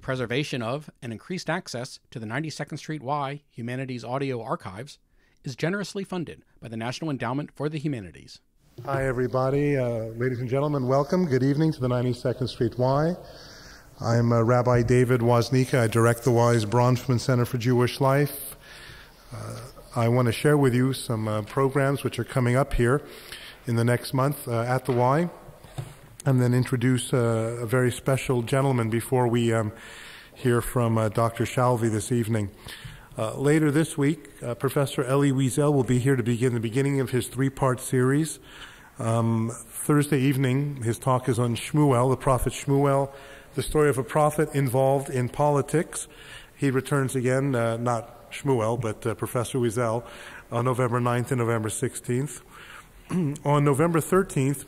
preservation of and increased access to the 92nd Street Y Humanities Audio Archives is generously funded by the National Endowment for the Humanities. Hi, everybody. Ladies and gentlemen, welcome. Good evening to the 92nd Street Y. I'm Rabbi David Woznicka. I direct the Y's Bronfman Center for Jewish Life. I want to share with you some programs which are coming up here in the next month at the Y, and then introduce a very special gentleman before we hear from Dr. Shalvi this evening. Later this week, Professor Elie Wiesel will be here to begin the beginning of his three-part series. Thursday evening, his talk is on Shmuel, the prophet Shmuel, the story of a prophet involved in politics. He returns again, not Shmuel, but Professor Wiesel, on November 9th and November 16th. On November 13th,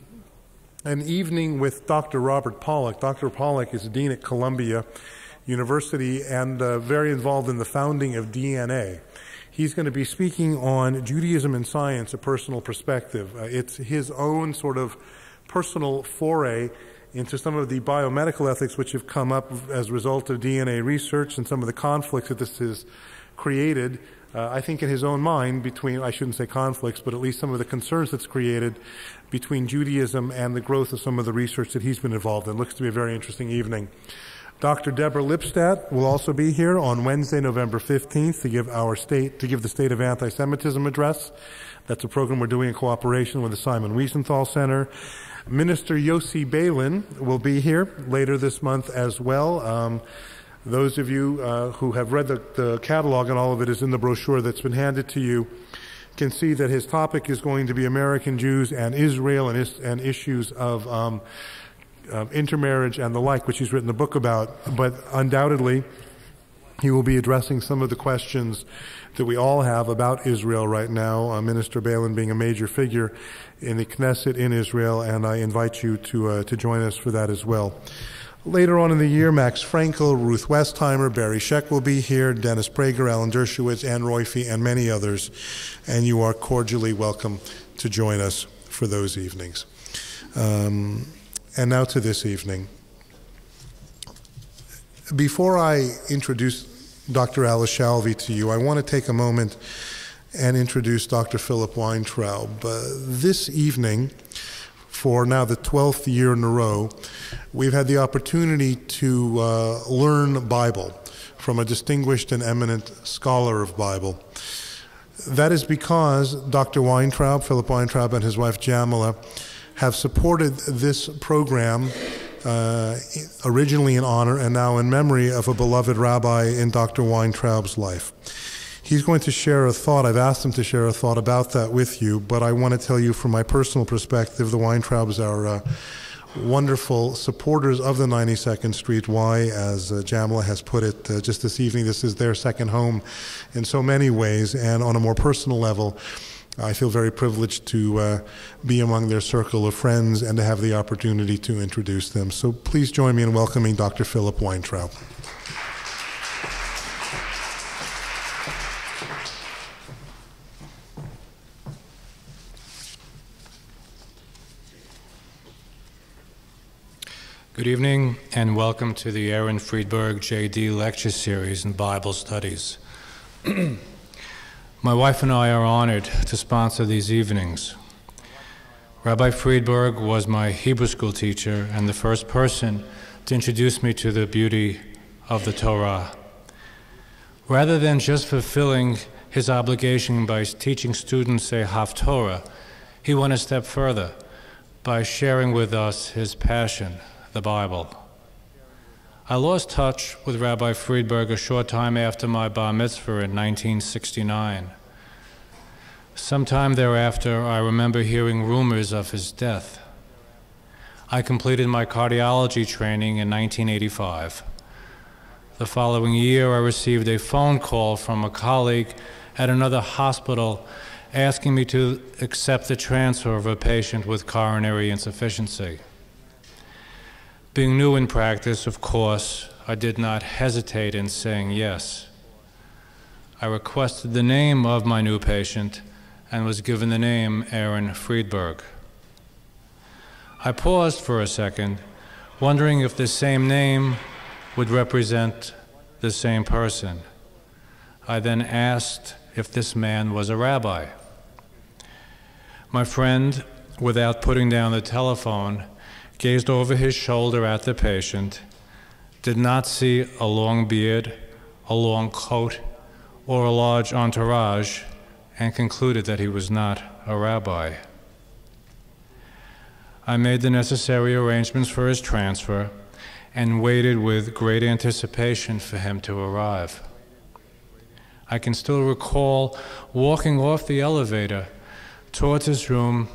an evening with Dr. Robert Pollack. Dr. Pollack is dean at Columbia University and very involved in the founding of DNA. He's going to be speaking on Judaism and science, a personal perspective. It's his own sort of personal foray into some of the biomedical ethics which have come up as a result of DNA research and some of the conflicts that this has created, I think in his own mind, between, I shouldn't say conflicts, but at least some of the concerns that's created between Judaism and the growth of some of the research that he's been involved in. It looks to be a very interesting evening. Dr. Deborah Lipstadt will also be here on Wednesday, November 15th to give the State of Anti-Semitism address. That's a program we're doing in cooperation with the Simon Wiesenthal Center. Minister Yossi Balin will be here later this month as well. Those of you who have read the catalog, and all of it is in the brochure that's been handed to you, can see that his topic is going to be American Jews and Israel and issues of intermarriage and the like, which he's written a book about. But undoubtedly, he will be addressing some of the questions that we all have about Israel right now, Minister Balin being a major figure in the Knesset in Israel, and I invite you to join us for that as well. Later on in the year, Max Frankel, Ruth Westheimer, Barry Scheck will be here, Dennis Prager, Alan Dershowitz, Ann Royfie, and many others, and you are cordially welcome to join us for those evenings. And now to this evening. Before I introduce Dr. Alice Shalvi to you, I want to take a moment and introduce Dr. Philip Weintraub. This evening, for now the 12th year in a row, we've had the opportunity to learn Bible from a distinguished and eminent scholar of Bible. That is because Dr. Weintraub, Philip Weintraub, and his wife Jamila have supported this program originally in honor and now in memory of a beloved rabbi in Dr. Weintraub's life. He's going to share a thought. I've asked him to share a thought about that with you, but I want to tell you from my personal perspective, the Weintraubs are wonderful supporters of the 92nd Street Y, as Jamila has put it just this evening. This is their second home in so many ways, and on a more personal level, I feel very privileged to be among their circle of friends and to have the opportunity to introduce them. So please join me in welcoming Dr. Philip Weintraub. Good evening and welcome to the Aaron Friedberg J.D. Lecture Series in Bible Studies. My wife and I are honored to sponsor these evenings. Rabbi Friedberg was my Hebrew school teacher and the first person to introduce me to the beauty of the Torah. Rather than just fulfilling his obligation by teaching students a Haftorah, he went a step further by sharing with us his passion, the Bible. I lost touch with Rabbi Friedberg a short time after my bar mitzvah in 1969. Sometime thereafter, I remember hearing rumors of his death. I completed my cardiology training in 1985. The following year, I received a phone call from a colleague at another hospital asking me to accept the transfer of a patient with coronary insufficiency. Being new in practice, of course, I did not hesitate in saying yes. I requested the name of my new patient and was given the name Aaron Friedberg. I paused for a second, wondering if the same name would represent the same person. I then asked if this man was a rabbi. My friend, without putting down the telephone, gazed over his shoulder at the patient, did not see a long beard, a long coat, or a large entourage, and concluded that he was not a rabbi. I made the necessary arrangements for his transfer and waited with great anticipation for him to arrive. I can still recall walking off the elevator towards his room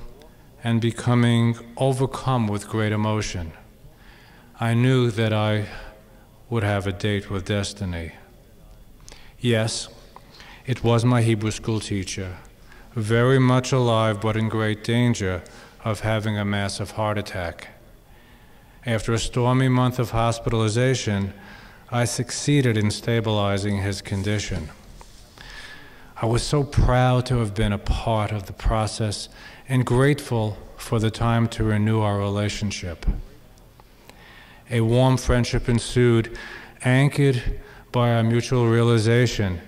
and becoming overcome with great emotion. I knew that I would have a date with destiny. Yes, it was my Hebrew school teacher, very much alive but in great danger of having a massive heart attack. After a stormy month of hospitalization, I succeeded in stabilizing his condition. I was so proud to have been a part of the process and grateful for the time to renew our relationship. A warm friendship ensued, anchored by our mutual realization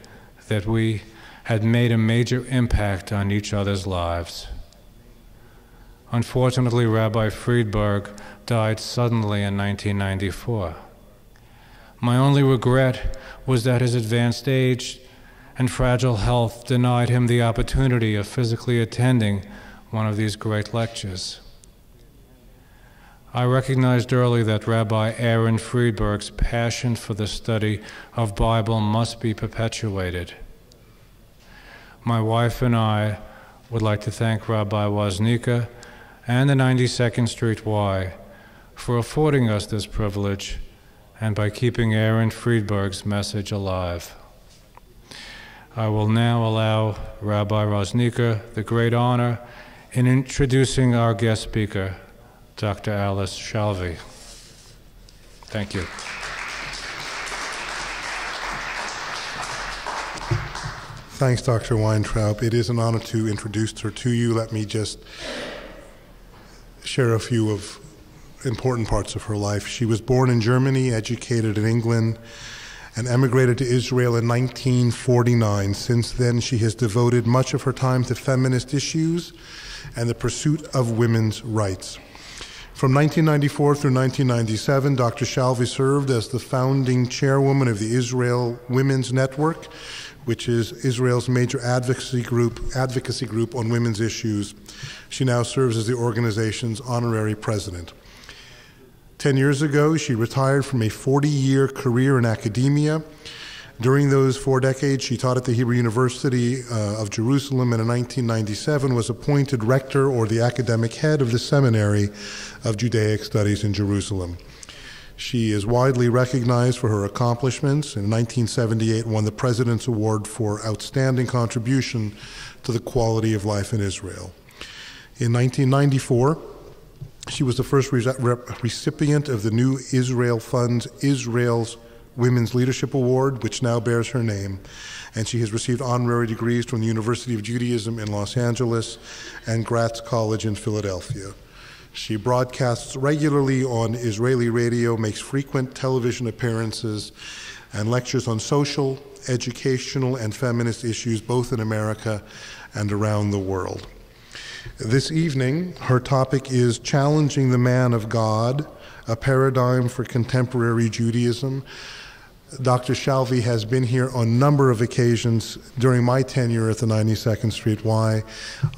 that we had made a major impact on each other's lives. Unfortunately, Rabbi Friedberg died suddenly in 1994. My only regret was that his advanced age and fragile health denied him the opportunity of physically attending one of these great lectures. I recognized early that Rabbi Aaron Friedberg's passion for the study of Bible must be perpetuated. My wife and I would like to thank Rabbi Woznicka and the 92nd Street Y for affording us this privilege and by keeping Aaron Friedberg's message alive. I will now allow Rabbi Woznicka the great honor in introducing our guest speaker, Dr. Alice Shalvey. Thank you. Thanks, Dr. Weintraub. It is an honor to introduce her to you. Let me just share a few of important parts of her life. She was born in Germany, educated in England, and emigrated to Israel in 1949. Since then, she has devoted much of her time to feminist issues and the pursuit of women's rights. From 1994 through 1997, Dr. Shalvey served as the founding chairwoman of the Israel Women's Network, which is Israel's major advocacy group on women's issues. She now serves as the organization's honorary president. 10 years ago, she retired from a 40-year career in academia. During those 4 decades, she taught at the Hebrew University of Jerusalem, and in 1997 was appointed rector or the academic head of the Seminary of Judaic Studies in Jerusalem. She is widely recognized for her accomplishments. In 1978, won the President's Award for Outstanding Contribution to the Quality of Life in Israel. In 1994, she was the first recipient of the New Israel Fund's Israel's Women's Leadership Award, which now bears her name, and she has received honorary degrees from the University of Judaism in Los Angeles and Gratz College in Philadelphia. She broadcasts regularly on Israeli radio, makes frequent television appearances, and lectures on social, educational, and feminist issues both in America and around the world. This evening, her topic is Challenging the Man of God, a Paradigm for Contemporary Judaism. Dr. Shalvey has been here on a number of occasions during my tenure at the 92nd Street Y.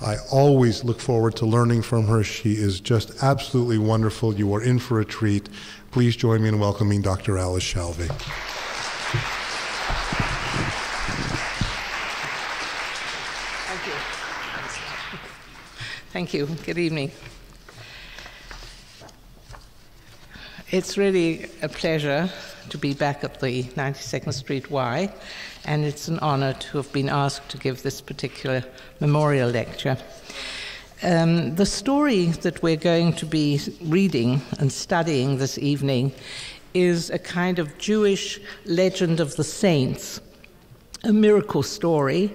I always look forward to learning from her. She is just absolutely wonderful. You are in for a treat. Please join me in welcoming Dr. Alice Shalvey. Thank you. Good evening. It's really a pleasure to be back at the 92nd Street Y, and it's an honor to have been asked to give this particular memorial lecture. The story that we're going to be reading and studying this evening is a kind of Jewish legend of the saints, a miracle story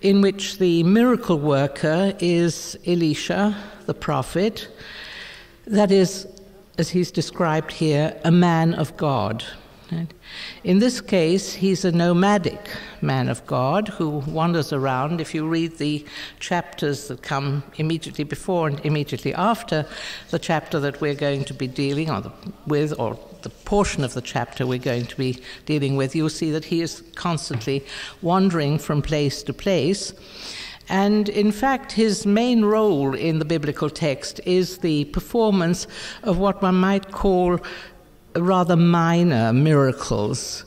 in which the miracle worker is Elisha, the prophet, that is, as he's described here, a man of God. And in this case, he's a nomadic man of God who wanders around. If you read the chapters that come immediately before and immediately after the chapter that we're going to be dealing with, or the portion of the chapter we're going to be dealing with, you'll see that he is constantly wandering from place to place. And in fact, his main role in the biblical text is the performance of what one might call rather minor miracles.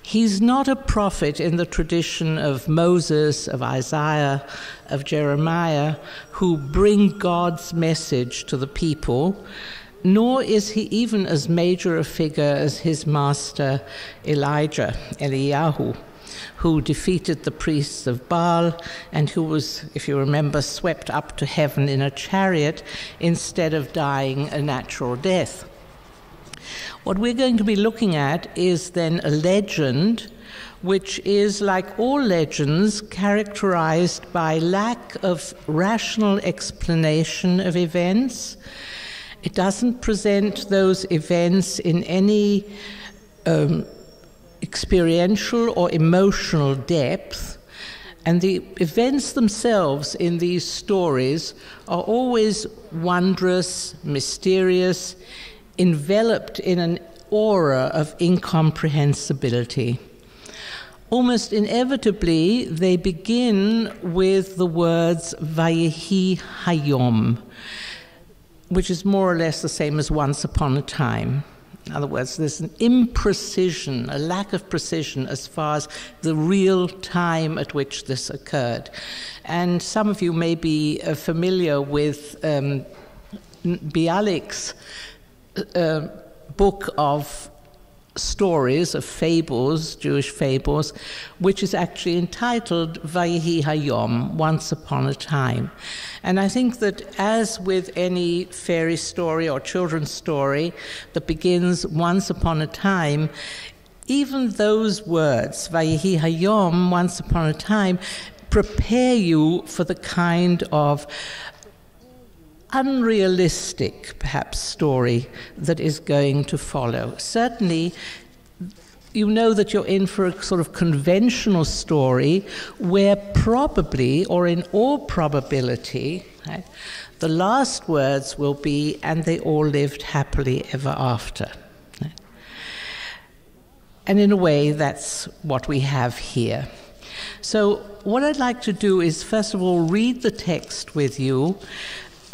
He's not a prophet in the tradition of Moses, of Isaiah, of Jeremiah, who bring God's message to the people, nor is he even as major a figure as his master Elijah, Eliyahu, who defeated the priests of Baal and who was, if you remember, swept up to heaven in a chariot instead of dying a natural death. What we're going to be looking at is then a legend which is, like all legends, characterized by lack of rational explanation of events. It doesn't present those events in any experiential or emotional depth, and the events themselves in these stories are always wondrous, mysterious, enveloped in an aura of incomprehensibility. Almost inevitably, they begin with the words Vayehi Hayom, which is more or less the same as once upon a time. In other words, there's an imprecision, a lack of precision as far as the real time at which this occurred. And some of you may be familiar with Bialik's book of stories, of fables, Jewish fables, which is actually entitled Vayehi Hayom, Once Upon a Time. And I think that as with any fairy story or children's story that begins once upon a time, even those words, Vayehi Hayom, Once Upon a Time, prepare you for the kind of unrealistic, perhaps, story that is going to follow. Certainly, you know that you're in for a sort of conventional story where probably, or in all probability, right, the last words will be, and they all lived happily ever after. Right? And in a way, that's what we have here. So what I'd like to do is, first of all, read the text with you.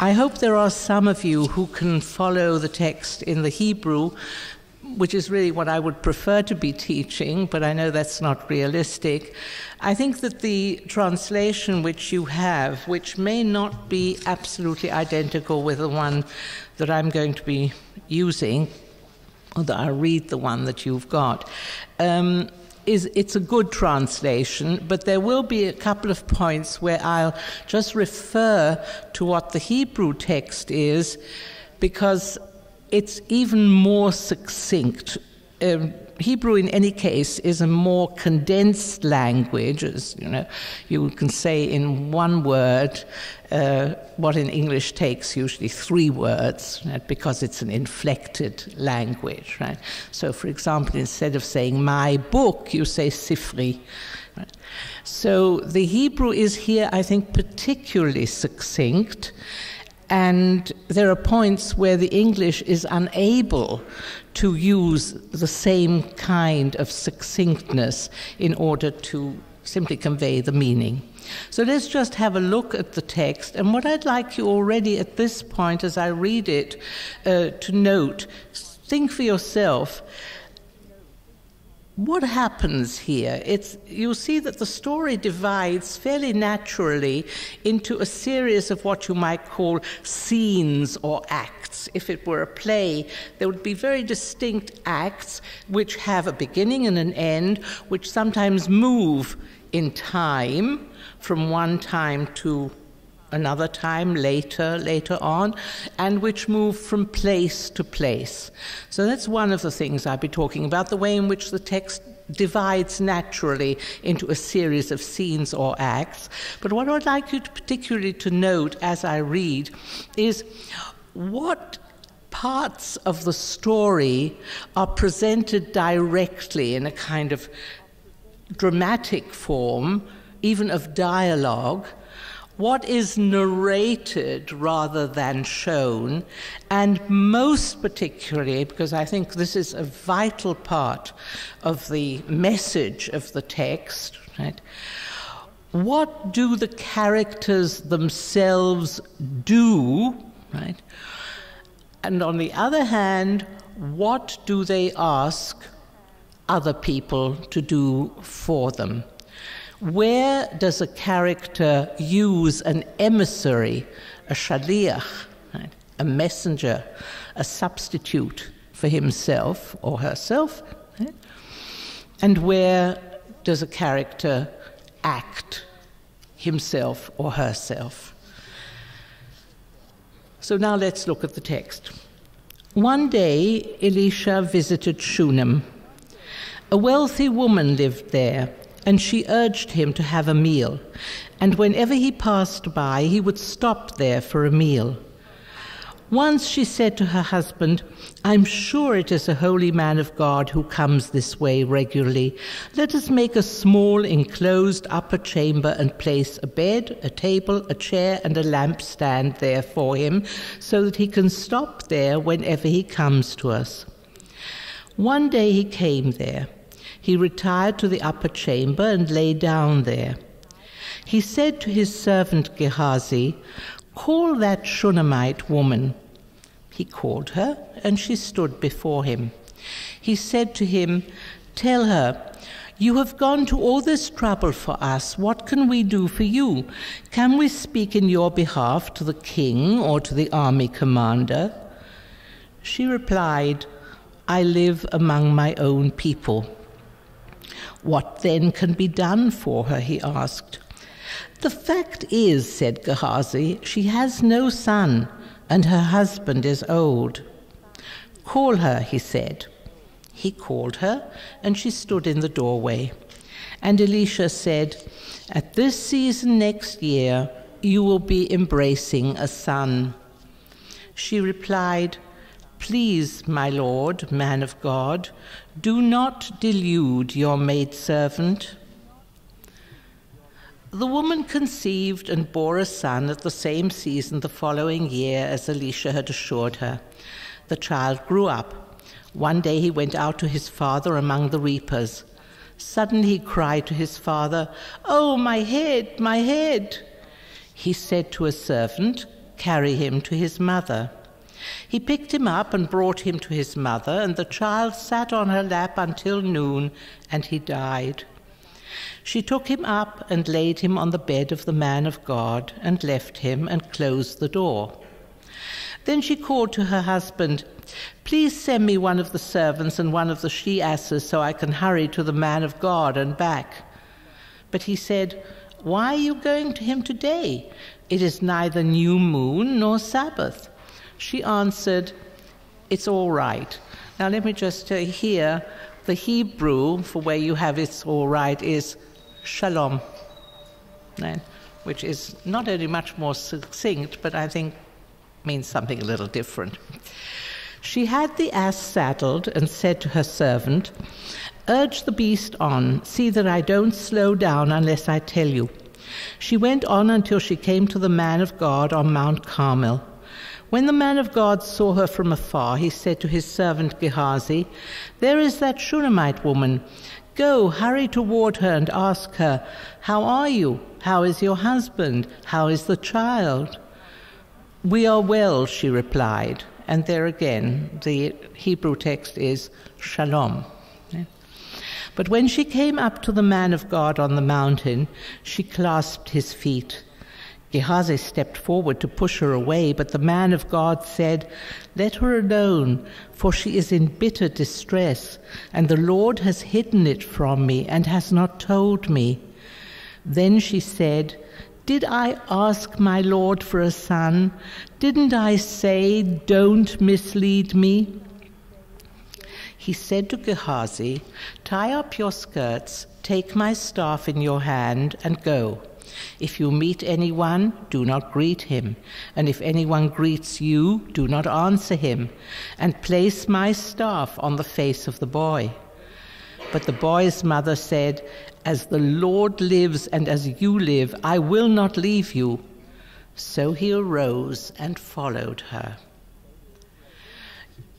I hope there are some of you who can follow the text in the Hebrew, which is really what I would prefer to be teaching, but I know that's not realistic. I think that the translation which you have, which may not be absolutely identical with the one that I'm going to be using, or that I'll read the one that you've got, it's a good translation, but there will be a couple of points where I'll just refer to what the Hebrew text is, because it's even more succinct. Hebrew, in any case, is a more condensed language. As you know, you can say in one word what in English takes usually 3 words, right, because it's an inflected language, right? So, for example, instead of saying my book, you say sifri. Right? So the Hebrew is here, I think, particularly succinct. And there are points where the English is unable to use the same kind of succinctness in order to simply convey the meaning. So let's just have a look at the text. And what I'd like you already at this point, as I read it, to note, think for yourself, what happens here? You'll see that the story divides fairly naturally into a series of what you might call scenes or acts. If it were a play, there would be very distinct acts which have a beginning and an end, which sometimes move in time from one time to another time later on, and which move from place to place. So that's one of the things I'll be talking about, the way in which the text divides naturally into a series of scenes or acts. But what I'd like you particularly to note as I read is what parts of the story are presented directly in a kind of dramatic form, even of dialogue, what is narrated rather than shown, and most particularly, because I think this is a vital part of the message of the text, right? What do the characters themselves do, right? And on the other hand, what do they ask other people to do for them? Where does a character use an emissary, a shaliach, right? A messenger, a substitute for himself or herself? Right? And where does a character act himself or herself? So now let's look at the text. One day, Elisha visited Shunem. A wealthy woman lived there, and she urged him to have a meal. And whenever he passed by, he would stop there for a meal. Once she said to her husband, "I'm sure it is a holy man of God who comes this way regularly. Let us make a small enclosed upper chamber and place a bed, a table, a chair, and a lampstand there for him, so that he can stop there whenever he comes to us." One day he came there. He retired to the upper chamber and lay down there. He said to his servant Gehazi, "Call that Shunammite woman." He called her, and she stood before him. He said to him, "Tell her, you have gone to all this trouble for us. What can we do for you? Can we speak in your behalf to the king or to the army commander?" She replied, "I live among my own people." "What then can be done for her?" he asked. "The fact is," said Gehazi, "she has no son, and her husband is old." "Call her," he said. He called her, and she stood in the doorway. And Elisha said, "At this season next year, you will be embracing a son." She replied, "Please, my lord, man of God, do not delude your maidservant." The woman conceived and bore a son at the same season the following year as Elisha had assured her. The child grew up. One day he went out to his father among the reapers. Suddenly he cried to his father, "Oh, my head, my head!" He said to a servant, "Carry him to his mother." He picked him up and brought him to his mother, and the child sat on her lap until noon, and he died. She took him up and laid him on the bed of the man of God, and left him and closed the door. Then she called to her husband, "Please send me one of the servants and one of the she-asses so I can hurry to the man of God and back." But he said, "Why are you going to him today? It is neither new moon nor Sabbath." She answered, "It's all right." Now let me just here, the Hebrew for where you have "it's all right" is shalom, right? Which is not only much more succinct, but I think means something a little different. She had the ass saddled and said to her servant, "Urge the beast on, see that I don't slow down unless I tell you." She went on until she came to the man of God on Mount Carmel. When the man of God saw her from afar, he said to his servant Gehazi, "There is that Shunammite woman. Go, hurry toward her and ask her, 'How are you? How is your husband? How is the child?' 'We are well,' she replied." And there again, the Hebrew text is shalom. But when she came up to the man of God on the mountain, she clasped his feet. Gehazi stepped forward to push her away, but the man of God said, "Let her alone, for she is in bitter distress, and the Lord has hidden it from me and has not told me." Then she said, "Did I ask my Lord for a son? Didn't I say, 'Don't mislead me'?" He said to Gehazi, "Tie up your skirts, take my staff in your hand, and go. If you meet anyone, do not greet him. And if anyone greets you, do not answer him. And place my staff on the face of the boy." But the boy's mother said, "As the Lord lives and as you live, I will not leave you." So he arose and followed her.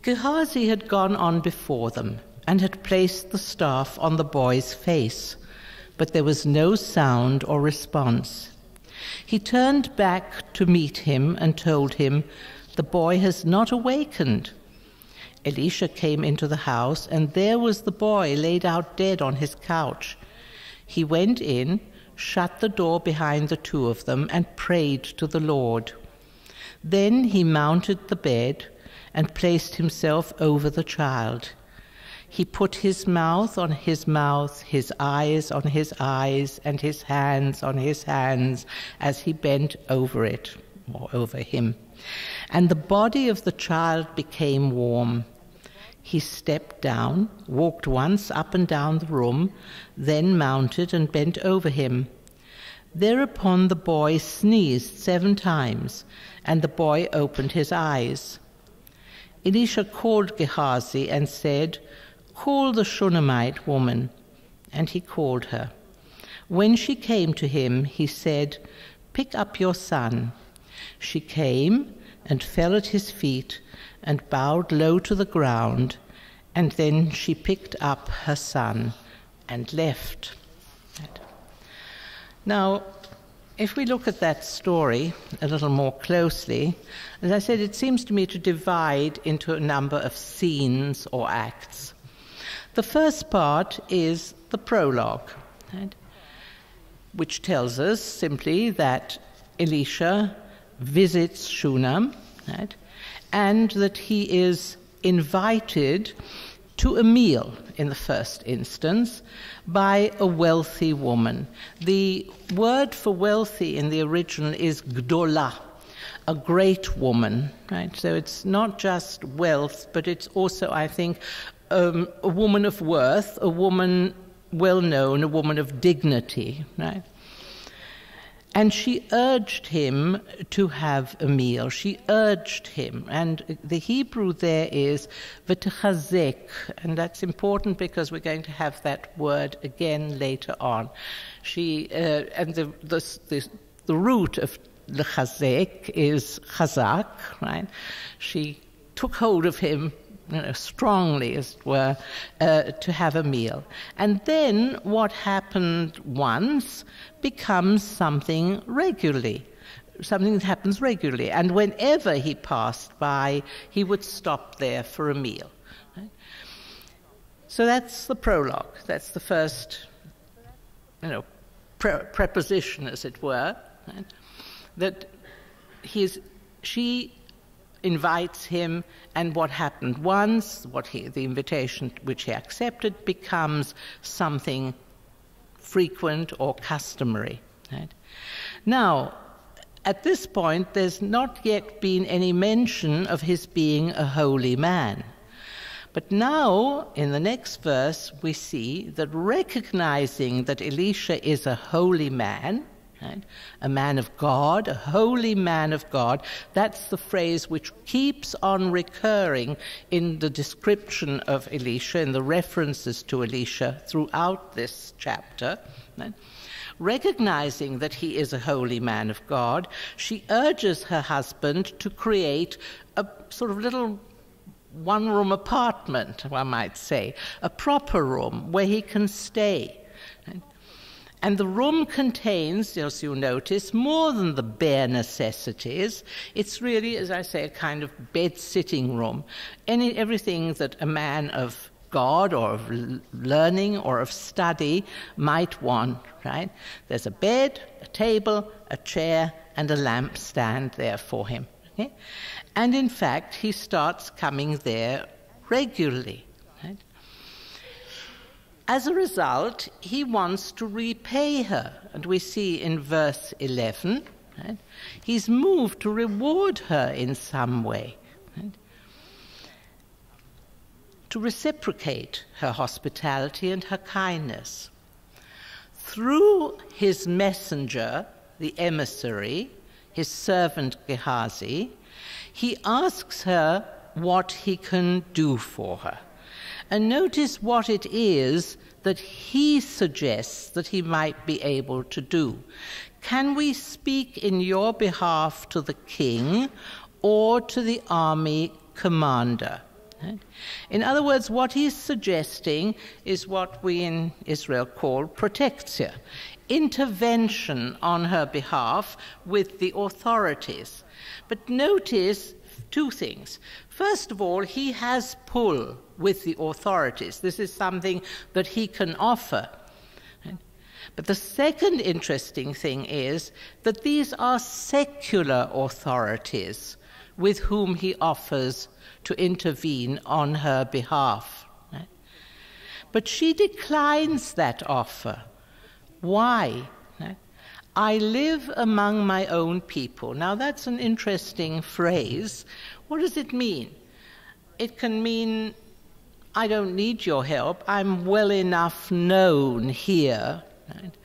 Gehazi had gone on before them and had placed the staff on the boy's face, but there was no sound or response. He turned back to meet him and told him, "The boy has not awakened." Elisha came into the house, and there was the boy laid out dead on his couch. He went in, shut the door behind the two of them, and prayed to the Lord. Then he mounted the bed and placed himself over the child. He put his mouth on his mouth, his eyes on his eyes, and his hands on his hands as he bent over it, or over him. And the body of the child became warm. He stepped down, walked once up and down the room, then mounted and bent over him. Thereupon the boy sneezed 7 times, and the boy opened his eyes. Elisha called Gehazi and said, "Call the Shunammite woman." And he called her. When she came to him, he said, "Pick up your son." She came and fell at his feet and bowed low to the ground, and then she picked up her son and left. Now, if we look at that story a little more closely, as I said, it seems to me to divide into a number of scenes or acts. The first part is the prologue, right, which tells us simply that Elisha visits Shunem, right, and that he is invited to a meal in the first instance by a wealthy woman. The word for wealthy in the original is gdola, a great woman, right? So it's not just wealth, but it's also, I think, a woman of worth, a woman well known, a woman of dignity, right? And she urged him to have a meal. She urged him. And the Hebrew there is v'techazek, and that's important because we're going to have that word again later on. And the root of lechazek is chazak, right? She took hold of him, strongly, as it were, to have a meal. And then what happened once becomes something that happens regularly. And whenever he passed by, he would stop there for a meal. Right? So that's the prologue. That's the first, preposition, as it were, right? That she invites him, and what happened once, the invitation which he accepted, becomes something frequent or customary. Right? Now, at this point, there's not yet been any mention of his being a holy man. But now, in the next verse, we see that recognizing that Elisha is a holy man, right, a man of God, a holy man of God, that's the phrase which keeps on recurring in the description of Elisha, in the references to Elisha throughout this chapter. Right? Recognizing that he is a holy man of God, she urges her husband to create a sort of little one-room apartment, one might say, a proper room where he can stay. Right? And the room contains, as you'll notice, more than the bare necessities. It's really, as I say, a kind of bed-sitting room. Everything that a man of God or of learning or of study might want, right? There's a bed, a table, a chair, and a lampstand there for him. Okay? And in fact, he starts coming there regularly. Right? As a result, he wants to repay her. And we see in verse 11, right, he's moved to reward her in some way, right, to reciprocate her hospitality and her kindness. through his messenger, the emissary, his servant Gehazi, he asks her what he can do for her. And notice what it is that he suggests that he might be able to do. Can we speak in your behalf to the king or to the army commander? In other words, what he's suggesting is what we in Israel call protectia, intervention on her behalf with the authorities. But notice two things. First of all, he has pull with the authorities. This is something that he can offer. But the second interesting thing is that these are secular authorities with whom he offers to intervene on her behalf. But she declines that offer. Why? I live among my own people. Now that's an interesting phrase. What does it mean? It can mean, I don't need your help. I'm well enough known here. Right?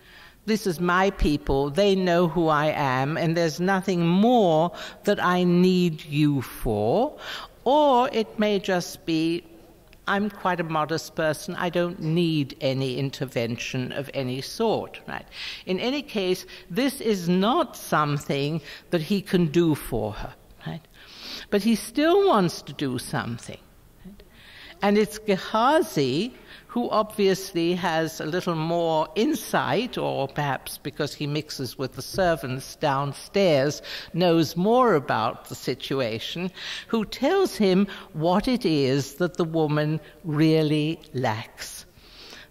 This is my people. They know who I am, and there's nothing more that I need you for. Or it may just be, I'm quite a modest person. I don't need any intervention of any sort. Right? In any case, this is not something that he can do for her. Right? But he still wants to do something. Right? And it's Gehazi who obviously has a little more insight, or perhaps because he mixes with the servants downstairs, knows more about the situation, who tells him what it is that the woman really lacks.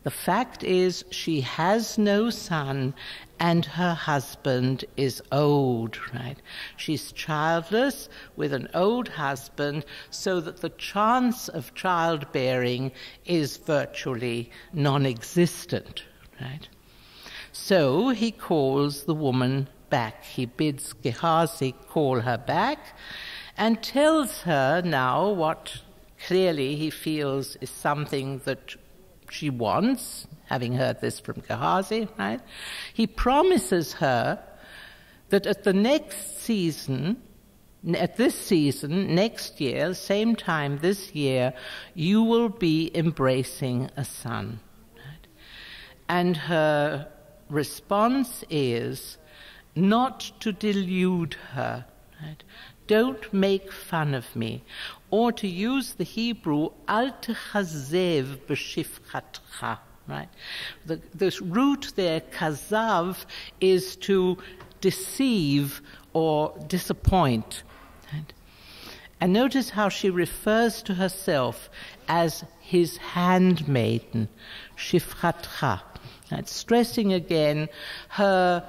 The fact is, she has no son, and her husband is old, right? She's childless with an old husband, so that the chance of childbearing is virtually non-existent, right? So he calls the woman back. He bids Gehazi call her back and tells her now what clearly he feels is something that she wants, having heard this from Gehazi, right? He promises her that at this season, next year, same time this year, you will be embracing a son. Right? And her response is not to delude her. Right? Don't make fun of me. Or to use the Hebrew, al techazev b'shifchatcha. Right? The root there, kazav, is to deceive or disappoint. Right? And notice how she refers to herself as his handmaiden, shifchatcha. Right? Stressing again her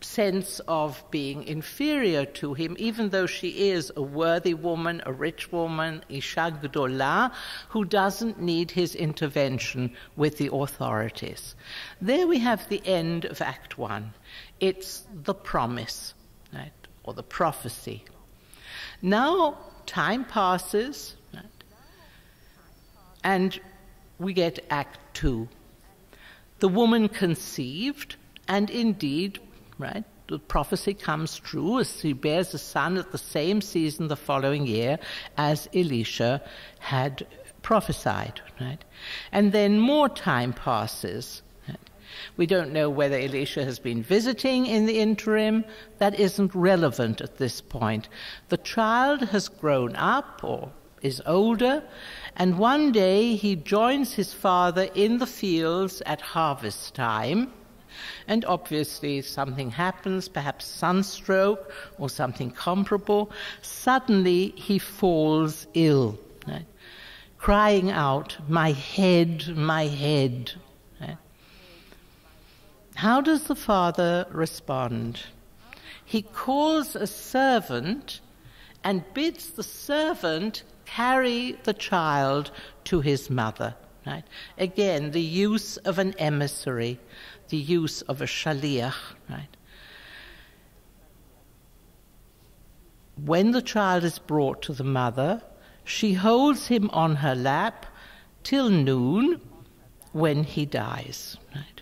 sense of being inferior to him, even though she is a worthy woman, a rich woman, Isha Gdola, who doesn't need his intervention with the authorities. There we have the end of Act 1. It's the promise, right, or the prophecy. Now time passes, right, and we get Act 2. The woman conceived, and indeed, right, the prophecy comes true as she bears a son at the same season the following year as Elisha had prophesied. Right? And then more time passes. Right? We don't know whether Elisha has been visiting in the interim. That isn't relevant at this point. The child has grown up or is older, and one day he joins his father in the fields at harvest time. And obviously something happens, perhaps sunstroke or something comparable. Suddenly he falls ill, right? Crying out, my head, my head. Right? How does the father respond? He calls a servant and bids the servant carry the child to his mother. Right? Again, the use of an emissary, the use of a shaliach. Right? When the child is brought to the mother, she holds him on her lap till noon, when he dies. Right?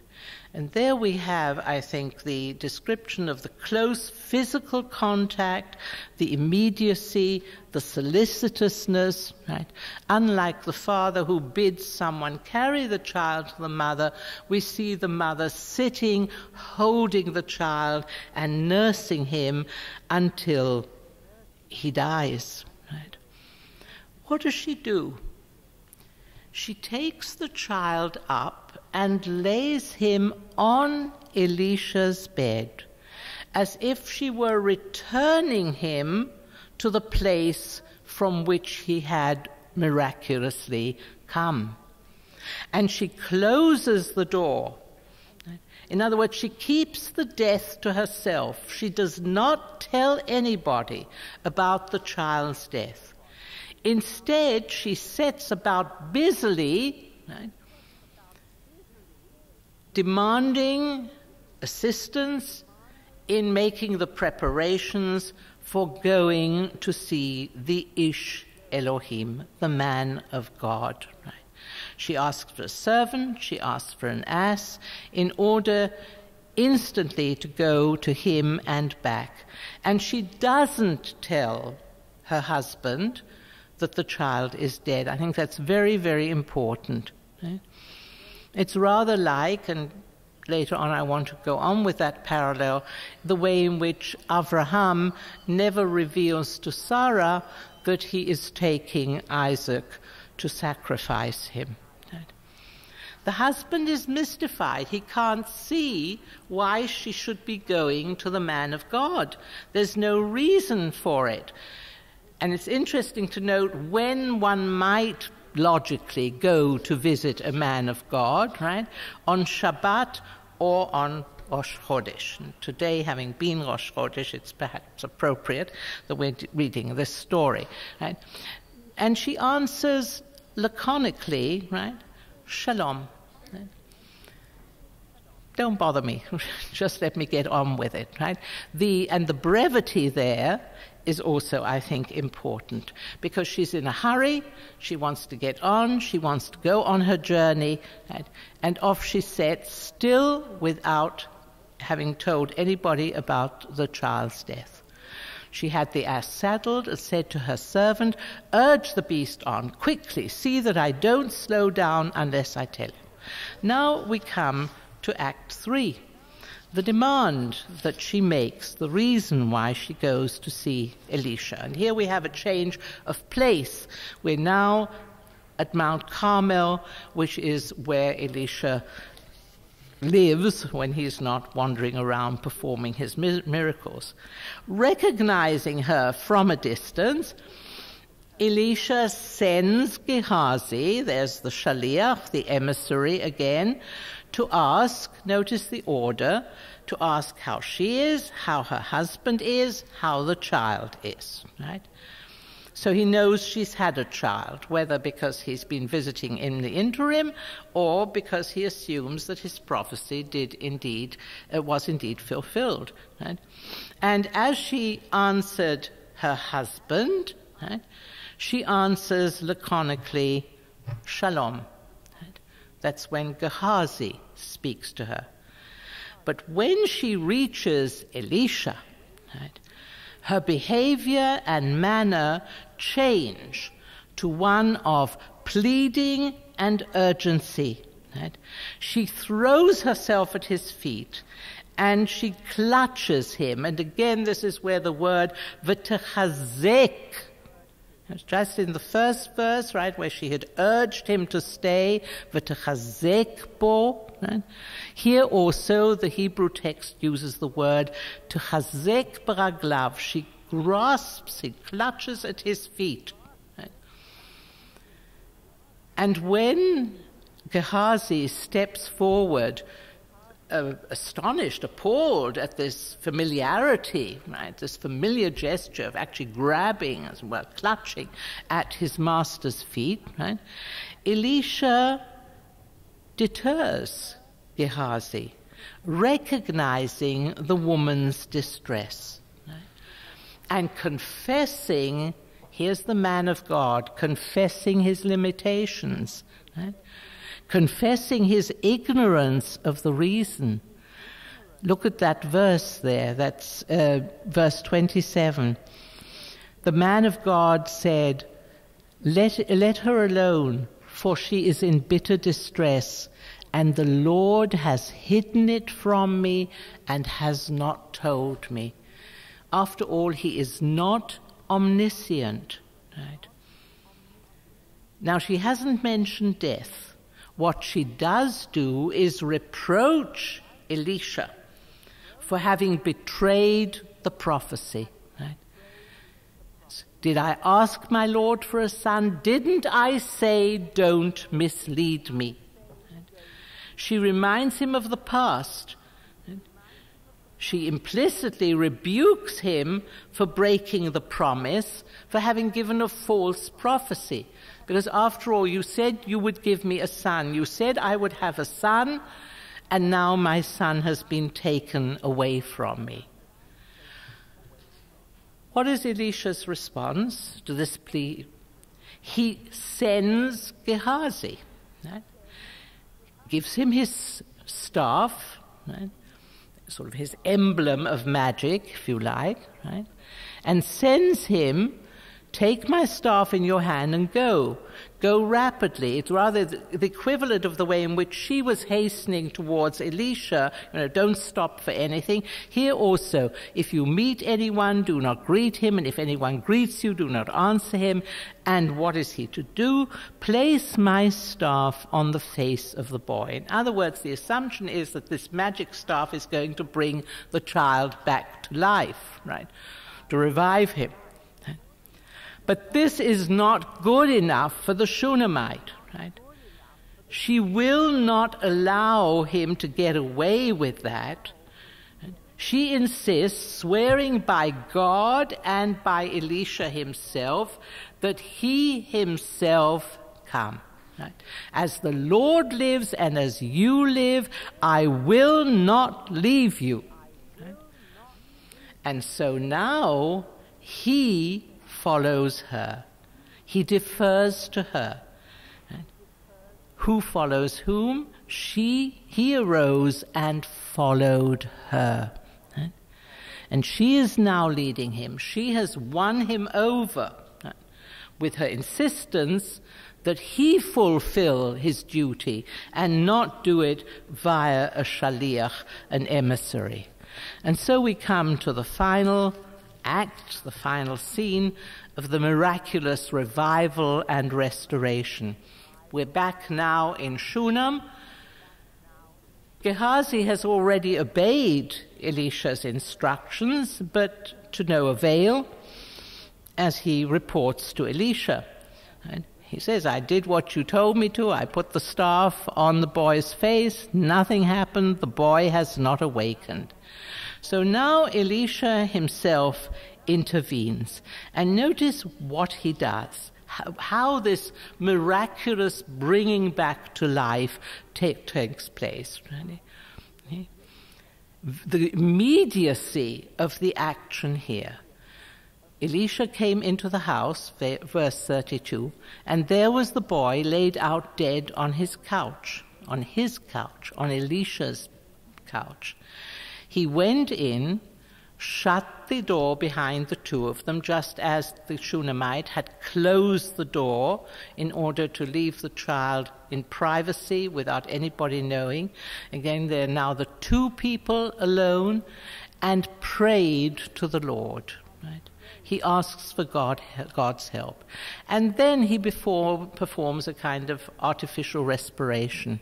And there we have, I think, the description of the close physical contact, the immediacy, the solicitousness, right? Unlike the father who bids someone carry the child to the mother, we see the mother sitting, holding the child and nursing him until he dies, right? What does she do? She takes the child up and lays him on Elisha's bed, as if she were returning him to the place from which he had miraculously come. And she closes the door. In other words, she keeps the death to herself. She does not tell anybody about the child's death. Instead, she sets about busily, right, demanding assistance in making the preparations for going to see the Ish Elohim, the man of God. Right? She asks for a servant, she asks for an ass, in order instantly to go to him and back. And she doesn't tell her husband that the child is dead. I think that's very, very important. Right? It's rather like, and later on I want to go on with that parallel, the way in which Avraham never reveals to Sarah that he is taking Isaac to sacrifice him. Right? The husband is mystified. He can't see why she should be going to the man of God. There's no reason for it. And it's interesting to note when one might logically go to visit a man of God, right? On Shabbat or on Rosh Chodesh. And today, having been Rosh Chodesh, it's perhaps appropriate that we're reading this story, right? And she answers laconically, right? Shalom. Right? Don't bother me. Just let me get on with it, right? And the brevity there is also, I think, important, because she's in a hurry, she wants to get on, she wants to go on her journey, right? And off she sets, still without having told anybody about the child's death. She had the ass saddled and said to her servant, "Urge the beast on, quickly, see that I don't slow down unless I tell you." Now we come to Act 3. The demand that she makes, the reason why she goes to see Elisha. And here we have a change of place. We're now at Mount Carmel, which is where Elisha lives when he's not wandering around performing his miracles. Recognizing her from a distance, Elisha sends Gehazi, there's the shaliach, the emissary again, to ask, notice the order, to ask how she is, how her husband is, how the child is, right? So he knows she's had a child, whether because he's been visiting in the interim or because he assumes that his prophecy was indeed fulfilled, right? And as she answered her husband, right, she answers laconically, Shalom. That's when Gehazi speaks to her. But when she reaches Elisha, right, her behavior and manner change to one of pleading and urgency. Right? She throws herself at his feet and she clutches him. And again, this is where the word v'techazek, just in the first verse, right, where she had urged him to stay, v'techazek bo. Right? Here also the Hebrew text uses the word techazek baraglav. She grasps, she clutches at his feet. Right? And when Gehazi steps forward, astonished, appalled at this familiarity, right, this familiar gesture of actually grabbing as well, clutching at his master's feet, right, Elisha deters Gehazi, recognizing the woman's distress, right, and here's the man of God, confessing his limitations, right, confessing his ignorance of the reason. Look at that verse there, that's verse 27. The man of God said, let her alone, for she is in bitter distress, and the Lord has hidden it from me and has not told me. After all, he is not omniscient. Right? Now, she hasn't mentioned death. What she does do is reproach Elisha for having betrayed the prophecy. Right? Did I ask my Lord for a son? Didn't I say, don't mislead me? Right? She reminds him of the past. Right? She implicitly rebukes him for breaking the promise, for having given a false prophecy. Because after all, you said you would give me a son. You said I would have a son, and now my son has been taken away from me. What is Elisha's response to this plea? He sends Gehazi, right? Gives him his staff, right? Sort of his emblem of magic, if you like, right? And sends him, take my staff in your hand and go. Go rapidly. It's rather the equivalent of the way in which she was hastening towards Elisha. Don't stop for anything. Here also, if you meet anyone, do not greet him, and if anyone greets you, do not answer him. And what is he to do? Place my staff on the face of the boy. In other words, the assumption is that this magic staff is going to bring the child back to life, right? To revive him. But this is not good enough for the Shunammite, right? She will not allow him to get away with that. She insists, swearing by God and by Elisha himself, that he himself come. Right? As the Lord lives and as you live, I will not leave you. Right? And so now he follows her. He defers to her. Right? Who follows whom? He arose and followed her. Right? And she is now leading him. She has won him over, right, with her insistence that he fulfill his duty and not do it via a shaliach, an emissary. And so we come to the final act, the final scene of the miraculous revival and restoration. We're back now in Shunem. Gehazi has already obeyed Elisha's instructions, but to no avail, as he reports to Elisha. And he says, I did what you told me to. I put the staff on the boy's face. Nothing happened. The boy has not awakened. So now Elisha himself intervenes. And notice what he does, how this miraculous bringing back to life takes place. Really. The immediacy of the action here. Elisha came into the house, verse 32, and there was the boy laid out dead on his couch, on Elisha's couch. He went in, shut the door behind the two of them, just as the Shunammite had closed the door in order to leave the child in privacy without anybody knowing. Again, there are now the two people alone, and prayed to the Lord. Right? He asks for God's help. And then he performs a kind of artificial respiration.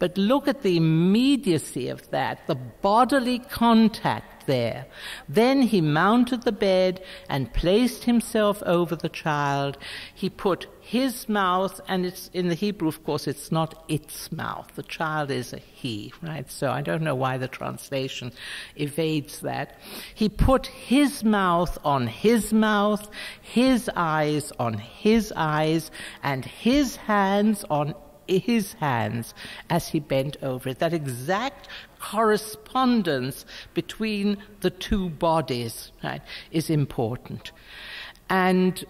But look at the immediacy of that, the bodily contact there. Then he mounted the bed and placed himself over the child. He put his mouth, and it's in the Hebrew, of course, it's not its mouth. The child is a he, right? So I don't know why the translation evades that. He put his mouth on his mouth, his eyes on his eyes, and his hands on his hands as he bent over it. That exact correspondence between the two bodies, right, is important. And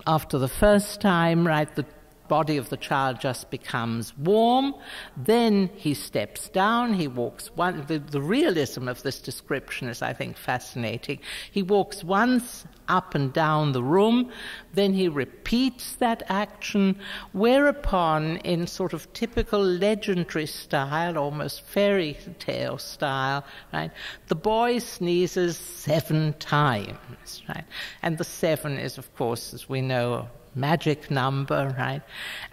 after the first time, right, the body of the child just becomes warm. Then he steps down, he walks the realism of this description is, I think, fascinating. He walks once up and down the room, then he repeats that action, whereupon, in sort of typical legendary style, almost fairy tale style, right, the boy sneezes 7 times, right? And the 7 is, of course, as we know, a magic number, right?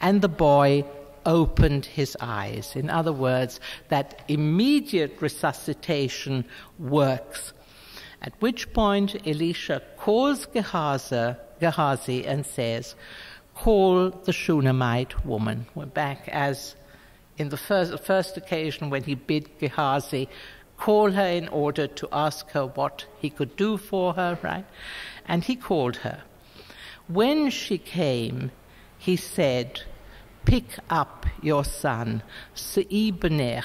And the boy opened his eyes. In other words, that immediate resuscitation works. At which point Elisha calls Gehazi and says, call the Shunammite woman. We're back as in the first occasion when he bid Gehazi call her in order to ask her what he could do for her, right? And he called her. When she came, he said, pick up your son, Se'i benech.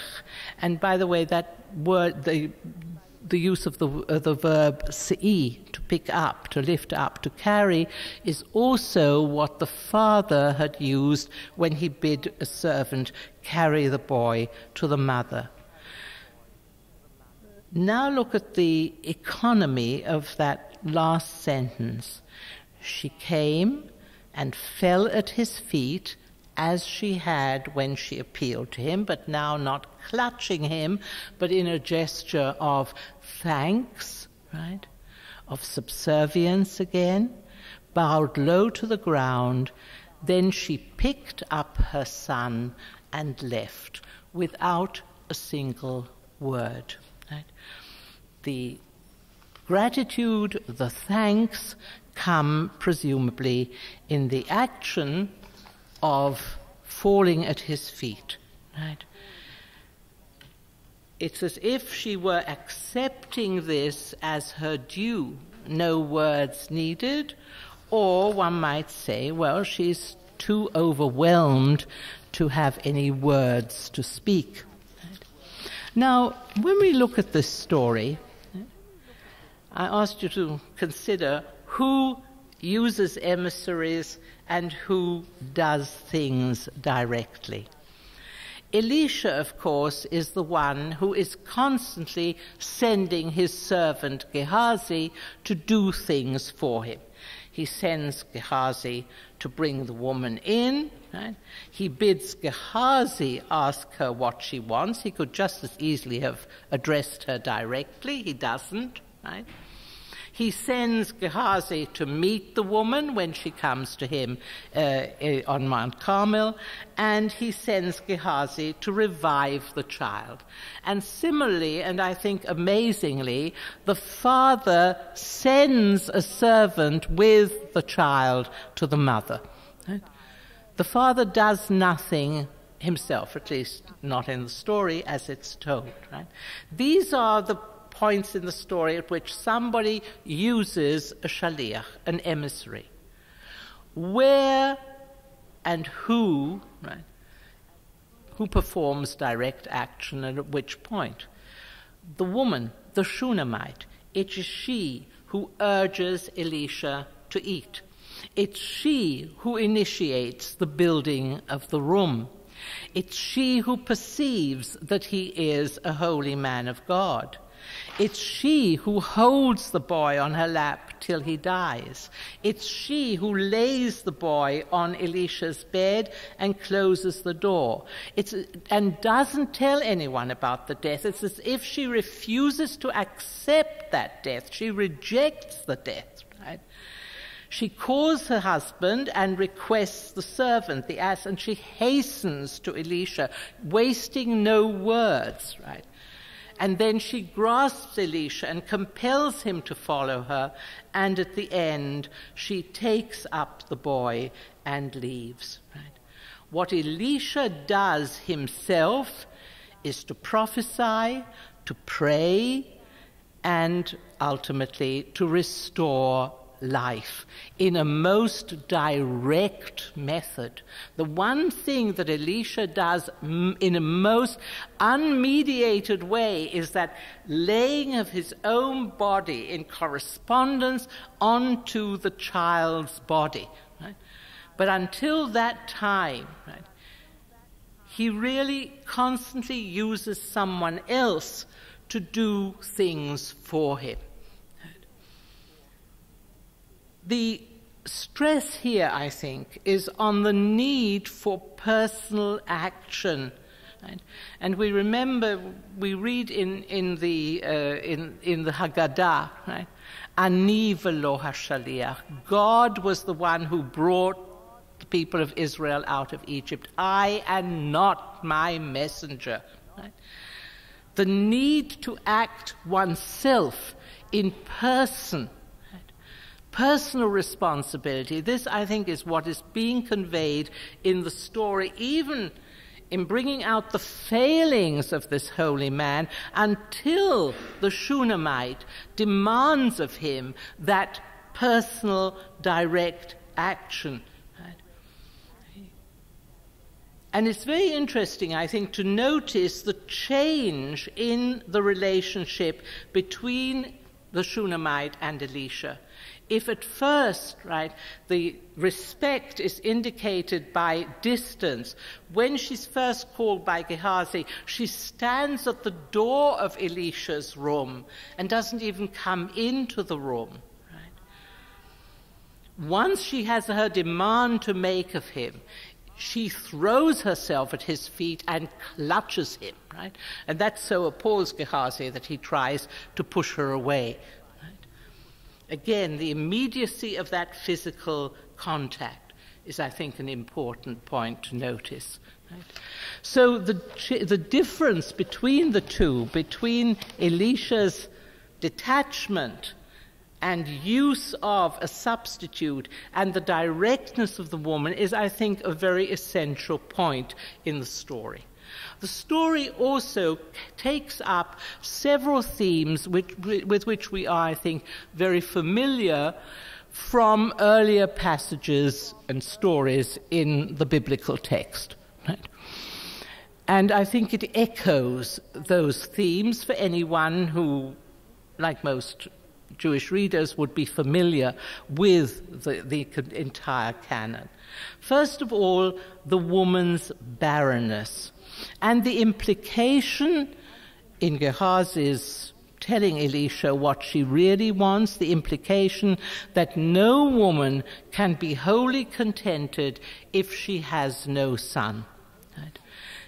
And by the way, that word, the use of the verb se'i, to pick up, to lift up, to carry, is also what the father had used when he bid a servant carry the boy to the mother. Now look at the economy of that last sentence. She came and fell at his feet as she had when she appealed to him, but now not clutching him, but in a gesture of thanks, right, of subservience again, bowed low to the ground. Then she picked up her son and left without a single word. Right? The gratitude, the thanks come presumably in the action of falling at his feet, right? It's as if she were accepting this as her due, no words needed, or one might say, well, she's too overwhelmed to have any words to speak. Right? Now, when we look at this story, I asked you to consider who uses emissaries and who does things directly. Elisha, of course, is the one who is constantly sending his servant Gehazi to do things for him. He sends Gehazi to bring the woman in. Right? He bids Gehazi ask her what she wants. He could just as easily have addressed her directly. He doesn't. Right? He sends Gehazi to meet the woman when she comes to him on Mount Carmel, and he sends Gehazi to revive the child. And similarly, and I think amazingly, the father sends a servant with the child to the mother. Right? The father does nothing himself, at least not in the story as it's told. Right? These are the points in the story at which somebody uses a shaliach, an emissary. Where and who, right, who performs direct action and at which point? The woman, the Shunammite. It is she who urges Elisha to eat. It's she who initiates the building of the room. It's she who perceives that he is a holy man of God. It's she who holds the boy on her lap till he dies. It's she who lays the boy on Elisha's bed and closes the door. And doesn't tell anyone about the death. It's as if she refuses to accept that death. She rejects the death, right? She calls her husband and requests the servant, the ass, and she hastens to Elisha, wasting no words, right? And then she grasps Elisha and compels him to follow her, and at the end she takes up the boy and leaves. Right? What Elisha does himself is to prophesy, to pray, and ultimately to restore life in a most direct method. The one thing that Elisha does in a most unmediated way is that laying of his own body in correspondence onto the child's body. Right? But until that time, right, he really constantly uses someone else to do things for him. The stress here, I think, is on the need for personal action. Right? And we remember, we read in the Haggadah, right? Ani velo hashaliach. God was the one who brought the people of Israel out of Egypt. I am not my messenger. Right? The need to act oneself in person, personal responsibility. This, I think, is what is being conveyed in the story, even in bringing out the failings of this holy man, until the Shunammite demands of him that personal, direct action. And it's very interesting, I think, to notice the change in the relationship between the Shunammite and Elisha. If at first, right, the respect is indicated by distance, when she's first called by Gehazi, she stands at the door of Elisha's room and doesn't even come into the room. Right? Once she has her demand to make of him, she throws herself at his feet and clutches him, right? And that so appalls Gehazi that he tries to push her away. Again, the immediacy of that physical contact is, I think, an important point to notice. Right? So the difference between the two, between Elisha's detachment and use of a substitute and the directness of the woman, is, I think, a very essential point in the story. The story also takes up several themes with which we are, I think, very familiar from earlier passages and stories in the biblical text. Right? And I think it echoes those themes for anyone who, like most Jewish readers, would be familiar with the entire canon. First of all, the woman's barrenness. And the implication in Gehazi's telling Elisha what she really wants, the implication that no woman can be wholly contented if she has no son. Right?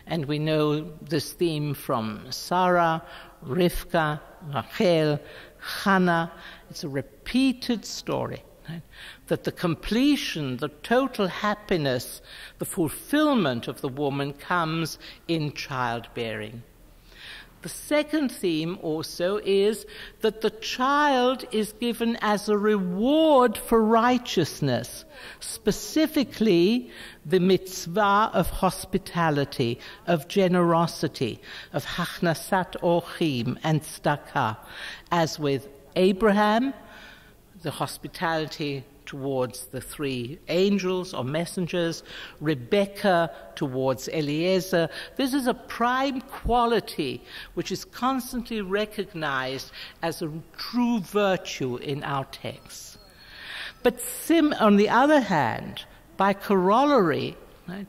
And we know this theme from Sarah, Rivka, Rachel, Hannah. It's a repeated story. Right? That the completion, the total happiness, the fulfillment of the woman comes in childbearing. The second theme also is that the child is given as a reward for righteousness, specifically the mitzvah of hospitality, of generosity, of hachnasat orchim and tzedakah, as with Abraham, the hospitality towards the three angels or messengers, Rebecca towards Eliezer. This is a prime quality which is constantly recognized as a true virtue in our texts. But on the other hand, by corollary, right,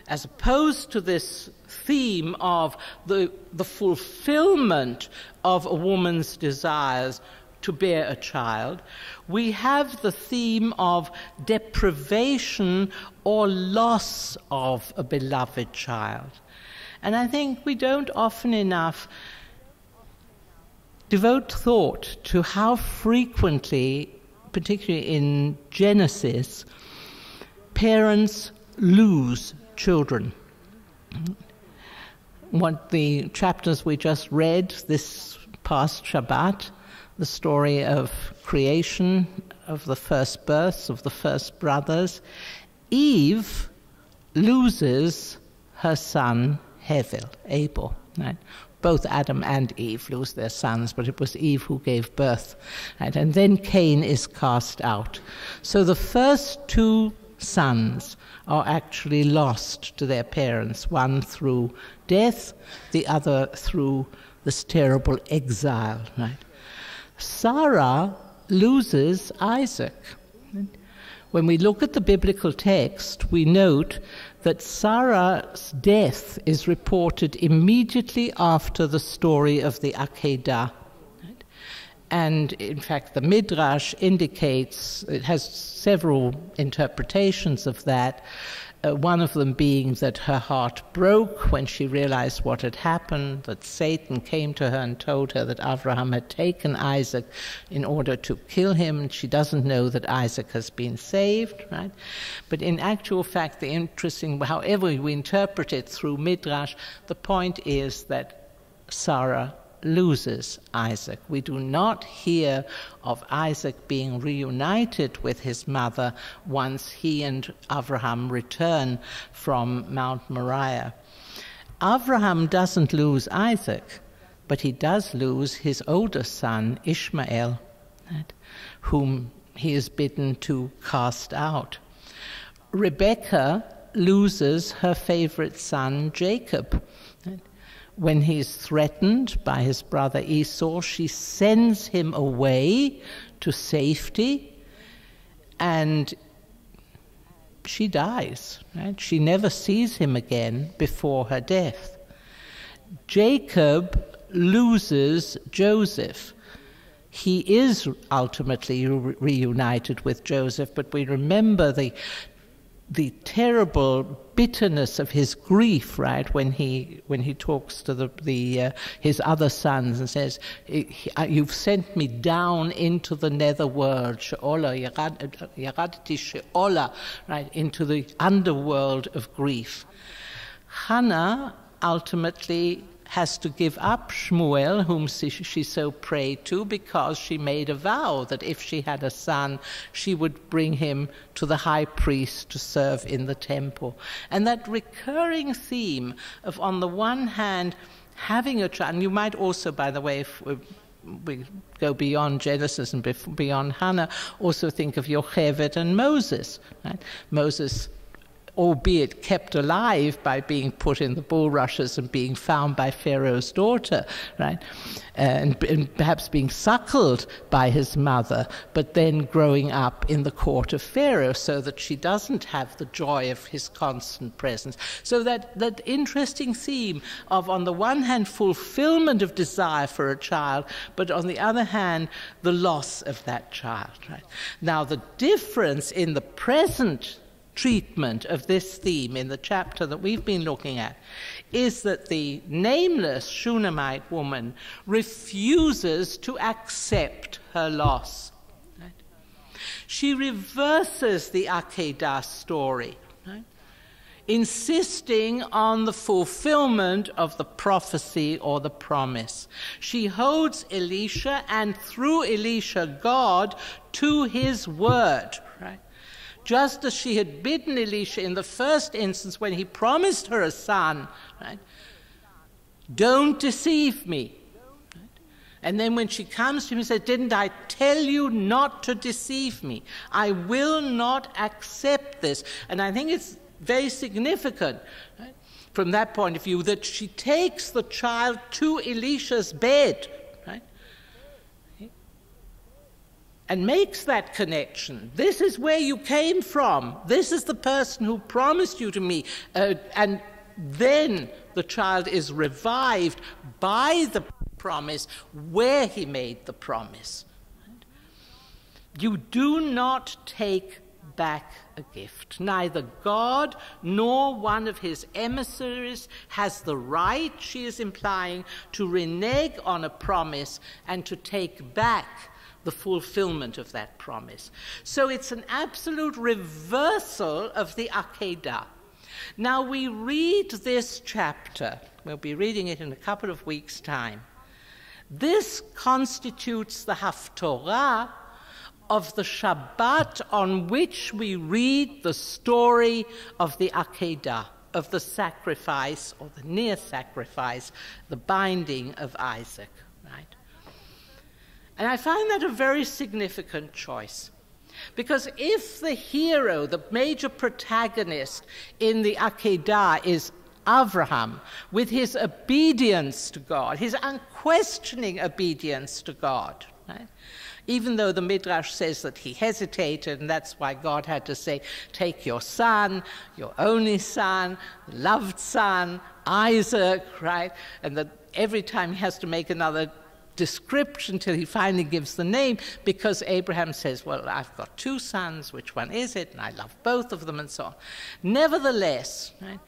as opposed to this theme of the fulfillment of a woman's desires to bear a child, we have the theme of deprivation or loss of a beloved child. And I think we don't often enough devote thought to how frequently, particularly in Genesis, parents lose children. What the chapters we just read this past Shabbat, the story of creation, of the first births, of the first brothers, Eve loses her son Abel. Right? Both Adam and Eve lose their sons, but it was Eve who gave birth. Right? And then Cain is cast out. So the first two sons are actually lost to their parents, one through death, the other through this terrible exile. Right? Sarah loses Isaac. When we look at the biblical text, we note that Sarah's death is reported immediately after the story of the Akedah. And in fact, the Midrash indicates, it has several interpretations of that, one of them being that her heart broke when she realized what had happened, that Satan came to her and told her that Abraham had taken Isaac in order to kill him, and she doesn't know that Isaac has been saved, right? But in actual fact, the interesting, however we interpret it through Midrash, the point is that Sarah loses Isaac. We do not hear of Isaac being reunited with his mother once he and Abraham return from Mount Moriah. Abraham doesn't lose Isaac, but he does lose his older son, Ishmael, right, whom he is bidden to cast out. Rebekah loses her favorite son, Jacob. Right? When he's threatened by his brother Esau, she sends him away to safety, and she dies. Right? She never sees him again before her death. Jacob loses Joseph. He is ultimately reunited with Joseph, but we remember the terrible bitterness of his grief, right, when he talks to his other sons and says, "You've sent me down into the netherworld, she'ola, yaradti she'ola," right, into the underworld of grief. Hannah ultimately has to give up Shmuel, whom she so prayed to, because she made a vow that if she had a son, she would bring him to the high priest to serve in the temple. And that recurring theme of, on the one hand, having a child, and you might also, by the way, if we go beyond Genesis and beyond Hannah, also think of Yocheved and Moses. Right? Moses, albeit kept alive by being put in the bulrushes and being found by Pharaoh's daughter, right, and perhaps being suckled by his mother, but then growing up in the court of Pharaoh so that she doesn't have the joy of his constant presence. So that interesting theme of, on the one hand, fulfillment of desire for a child, but on the other hand, the loss of that child. Right? Now, the difference in the present treatment of this theme in the chapter that we've been looking at is that the nameless Shunammite woman refuses to accept her loss. Right? She reverses the Akedah story, right? Insisting on the fulfillment of the prophecy or the promise. She holds Elisha, and through Elisha, God, to his word, right? Just as she had bidden Elisha in the first instance when he promised her a son, right? Don't deceive me. Right? And then when she comes to him, he said, "Didn't I tell you not to deceive me? I will not accept this." And I think it's very significant, right, from that point of view, that she takes the child to Elisha's bed, right, and makes that connection. This is where you came from. This is the person who promised you to me. And then the child is revived by the promise where he made the promise. You do not take back a gift. Neither God nor one of his emissaries has the right, she is implying, to renege on a promise and to take back the fulfillment of that promise. So it's an absolute reversal of the Akedah. Now we read this chapter, we'll be reading it in a couple of weeks' time. This constitutes the Haftorah of the Shabbat on which we read the story of the Akedah, of the sacrifice or the near sacrifice, the binding of Isaac, right? And I find that a very significant choice. Because if the hero, the major protagonist in the Akedah is Abraham, with his obedience to God, his unquestioning obedience to God, right? Even though the Midrash says that he hesitated, and that's why God had to say, take your son, your only son, loved son, Isaac, right? And that every time he has to make another description till he finally gives the name, because Abraham says, well, I've got two sons, which one is it? And I love both of them, and so on. Nevertheless, right,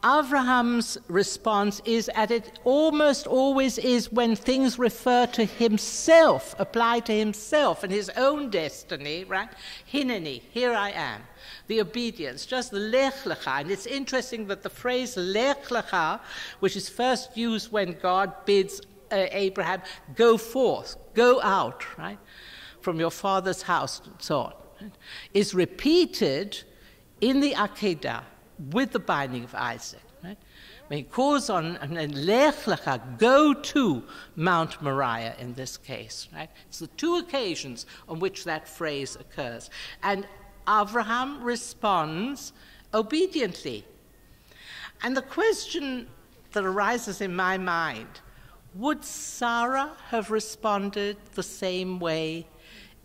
Abraham's response is, at it almost always is when things refer to himself, apply to himself and his own destiny, right? Hineni, here I am. The obedience, just lech lecha. And it's interesting that the phrase lech lecha, which is first used when God bids Abraham, go forth, go out, right, from your father's house, and so on, right, is repeated in the Akedah with the binding of Isaac. Right? When he calls on, lech lecha, go to Mount Moriah in this case. Right? It's the two occasions on which that phrase occurs. And Abraham responds obediently. And the question that arises in my mind, would Sarah have responded the same way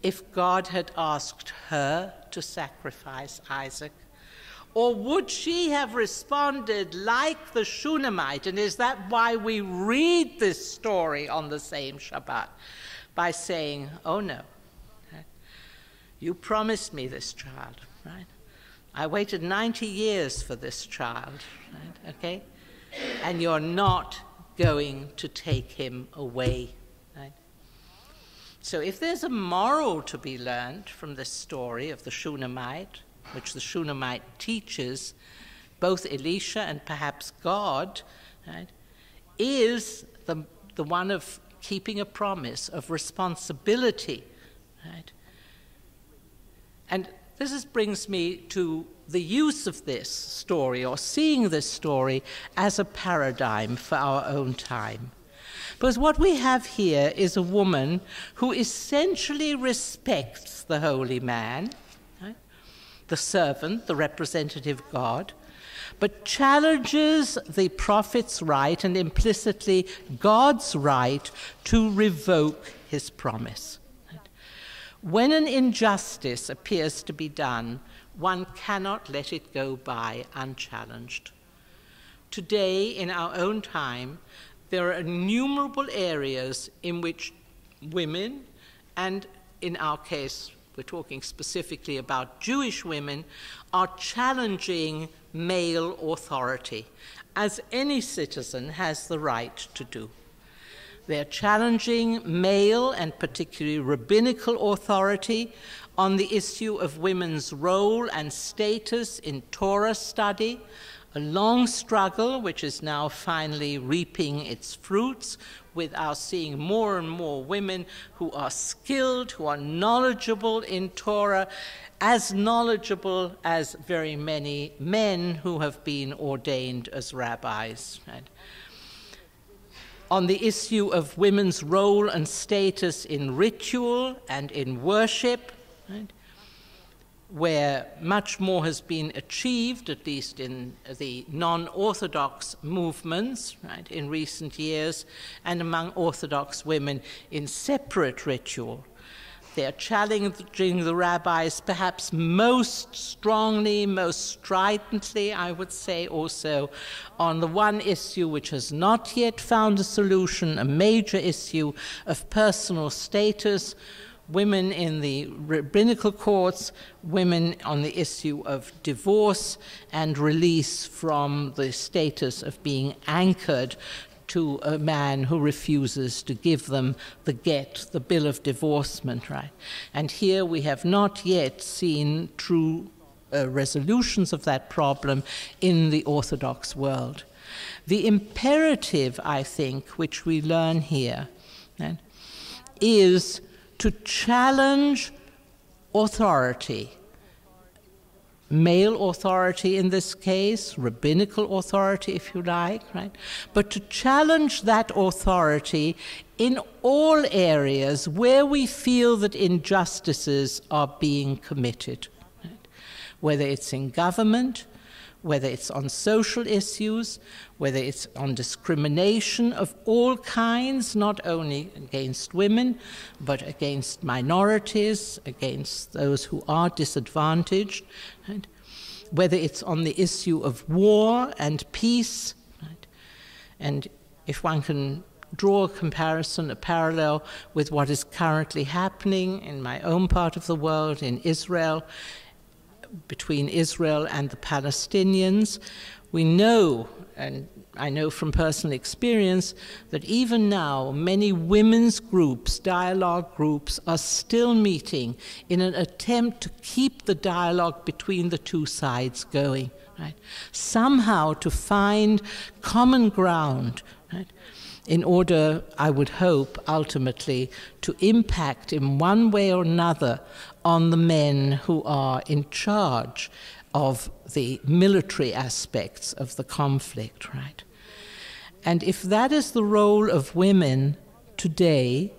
if God had asked her to sacrifice Isaac? Or would she have responded like the Shunammite, and is that why we read this story on the same Shabbat, by saying, oh no, right, you promised me this child, right? I waited 90 years for this child, right? Okay? And you're not going to take him away, right? So if there's a moral to be learned from this story of the Shunammite, which the Shunammite teaches both Elisha and perhaps God, right, is the one of keeping a promise, of responsibility, right? And this brings me to the use of this story, or seeing this story as a paradigm for our own time. Because what we have here is a woman who essentially respects the holy man, the servant, the representative God, but challenges the prophet's right and implicitly God's right to revoke his promise. When an injustice appears to be done, one cannot let it go by unchallenged. Today, in our own time, there are innumerable areas in which women, and in our case, we're talking specifically about Jewish women, are challenging male authority, as any citizen has the right to do. They're challenging male and particularly rabbinical authority on the issue of women's role and status in Torah study, a long struggle which is now finally reaping its fruits, with our seeing more and more women who are skilled, who are knowledgeable in Torah, as knowledgeable as very many men who have been ordained as rabbis. Right? On the issue of women's role and status in ritual and in worship, right, where much more has been achieved, at least in the non-Orthodox movements, right, in recent years, and among Orthodox women in separate ritual. They are challenging the rabbis perhaps most strongly, most stridently, I would say also, on the one issue which has not yet found a solution, a major issue of personal status, women in the rabbinical courts, women on the issue of divorce and release from the status of being anchored to a man who refuses to give them the get, the bill of divorcement, right? And here we have not yet seen true resolutions of that problem in the Orthodox world. The imperative, I think, which we learn here, right, is to challenge authority, male authority in this case, rabbinical authority if you like, right? But to challenge that authority in all areas where we feel that injustices are being committed, right? Whether it's in government, whether it's on social issues, whether it's on discrimination of all kinds, not only against women, but against minorities, against those who are disadvantaged, right? Whether it's on the issue of war and peace, right? And if one can draw a comparison, a parallel with what is currently happening in my own part of the world, in Israel, between Israel and the Palestinians, we know, and I know from personal experience, that even now many women's groups, dialogue groups, are still meeting in an attempt to keep the dialogue between the two sides going, right? Somehow to find common ground, right? In order, I would hope, ultimately, to impact in one way or another on the men who are in charge of the military aspects of the conflict, right? And if that is the role of women today,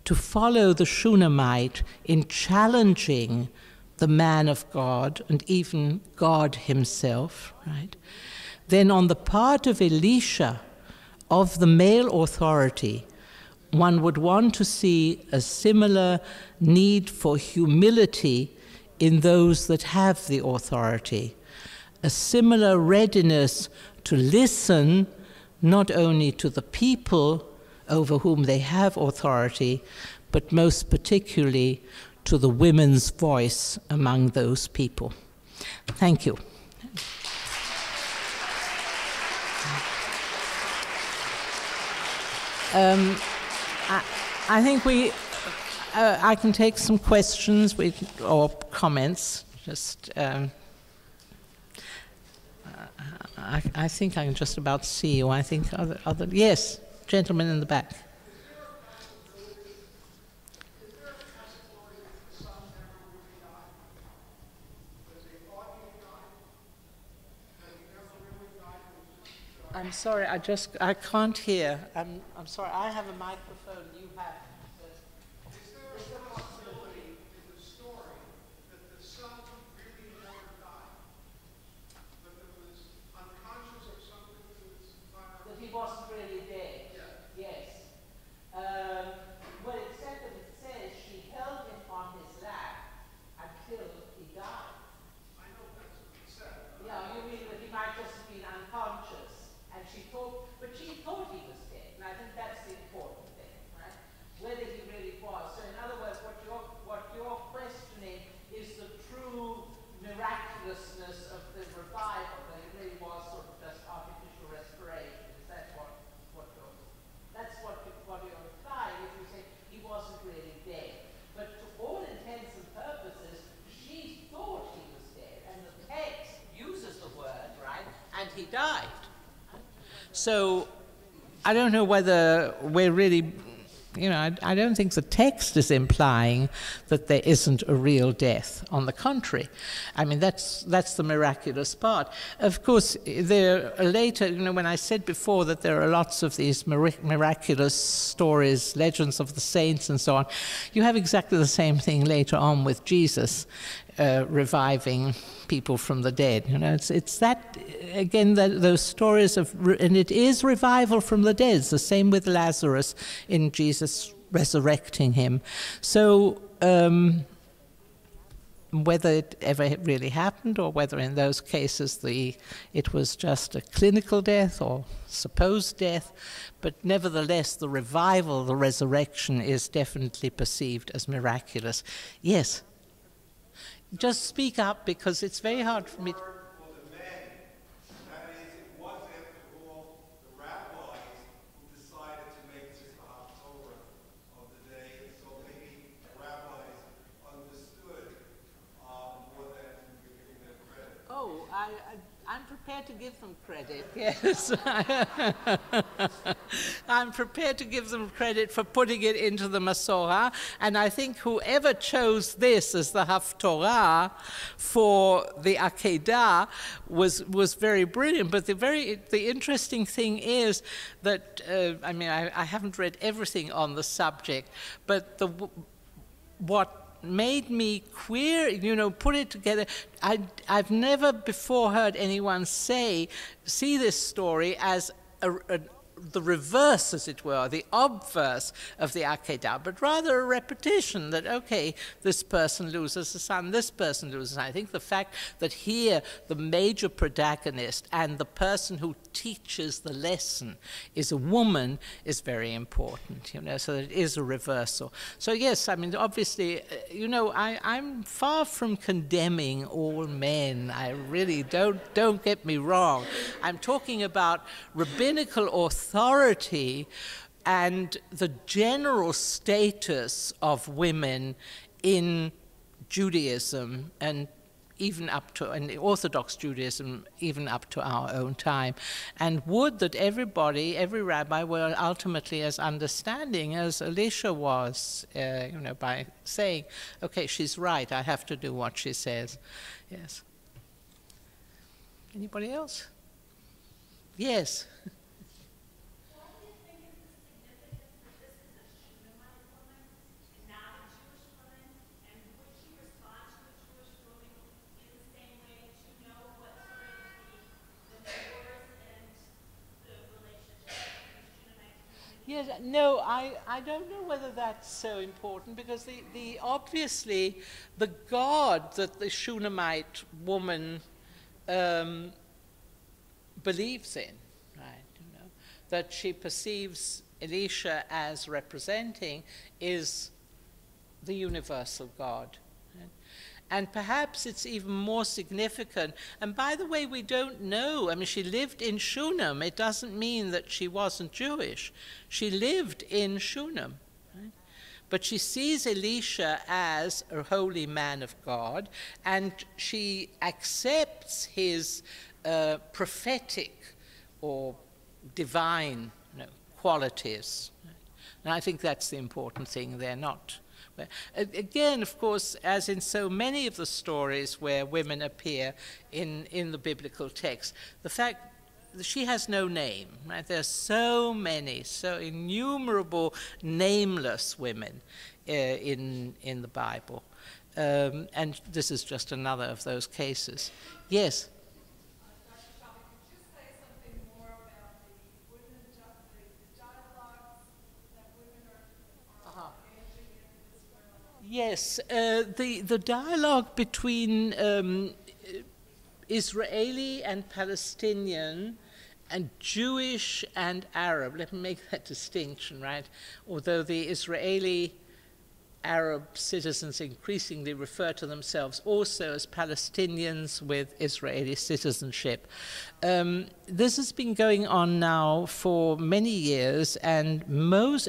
to follow the Shunammite in challenging the man of God and even God himself, right? Then on the part of Elisha, of the male authority, one would want to see a similar need for humility in those that have the authority, a similar readiness to listen not only to the people over whom they have authority, but most particularly to the women's voice among those people. Thank you. I think I can take some questions or comments. Just, I think I can just about see you. I think other yes, gentleman in the back. I'm sorry, I can't hear. I'm sorry, I have a microphone, you have. Is there a possibility in the story that the son really never died? But it was unconscious of something that he wasn't really dead? Yeah. Yes. Well, except that it says she held him on his lap until he died. I know that's what it said. Yeah, you mean that he might just have been unconscious. And she thought he was dead, and I think that's the important thing, right? Whether he really was. So in other words, what you're questioning is the true miraculousness of the revival, that it really was sort of just artificial respiration. Is that what you're implying if you say he wasn't really dead? But to all intents and purposes, she thought he was dead, and the text uses the word, right? And he died. So I don't know whether we're really, I don't think the text is implying that there isn't a real death. On the contrary. I mean, that's the miraculous part. Of course, there later, when I said before that there are lots of these miraculous stories, legends of the saints and so on, you have exactly the same thing later on with Jesus. Reviving people from the dead. It's that, again, those stories of, and it is revival from the dead. It's the same with Lazarus in Jesus resurrecting him. So whether it ever really happened or whether in those cases it was just a clinical death or supposed death, but nevertheless the revival, the resurrection is definitely perceived as miraculous. Yes? Just speak up, because it's very hard for me. That is, it was after all the rabbis who decided to make this the Haftorah of the day, so maybe the rabbis understood more than you're giving them credit. Oh, I'm prepared to give them credit, yes. I'm prepared to give them credit for putting it into the Masorah, and I think whoever chose this as the Haftorah for the Akedah was very brilliant. But the interesting thing is that, I haven't read everything on the subject, but what made me queer, put it together. I've never before heard anyone see this story as the reverse, as it were, the obverse of the Akedah, but rather a repetition that, okay, this person loses a son, this person loses a son. I think the fact that here the major protagonist and the person who teaches the lesson is a woman is very important, so that it is a reversal. So yes, I mean, obviously, I'm far from condemning all men. I really don't get me wrong. I'm talking about rabbinical authority and the general status of women in Judaism, and even up to, in Orthodox Judaism, even up to our own time. And would that everybody, every rabbi, were ultimately as understanding as Elisha was, by saying, okay, she's right, I have to do what she says. Yes. Anybody else? Yes. Yes, no, I don't know whether that's so important, because obviously the God that the Shunammite woman believes in, right, that she perceives Elisha as representing, is the universal God. Right? And perhaps it's even more significant. And by the way, we don't know. I mean, she lived in Shunem. It doesn't mean that she wasn't Jewish. She lived in Shunem. Right? But she sees Elisha as a holy man of God, and she accepts his prophetic or divine qualities. Right? And I think that's the important thing. They're not. Again, of course, as in so many of the stories where women appear in the biblical text, the fact that she has no name, right? There are so many, so innumerable nameless women in the Bible. And this is just another of those cases. Yes? Yes, the dialogue between Israeli and Palestinian and Jewish and Arab, let me make that distinction, right? Although the Israeli Arab citizens increasingly refer to themselves also as Palestinians with Israeli citizenship. This has been going on now for many years, and most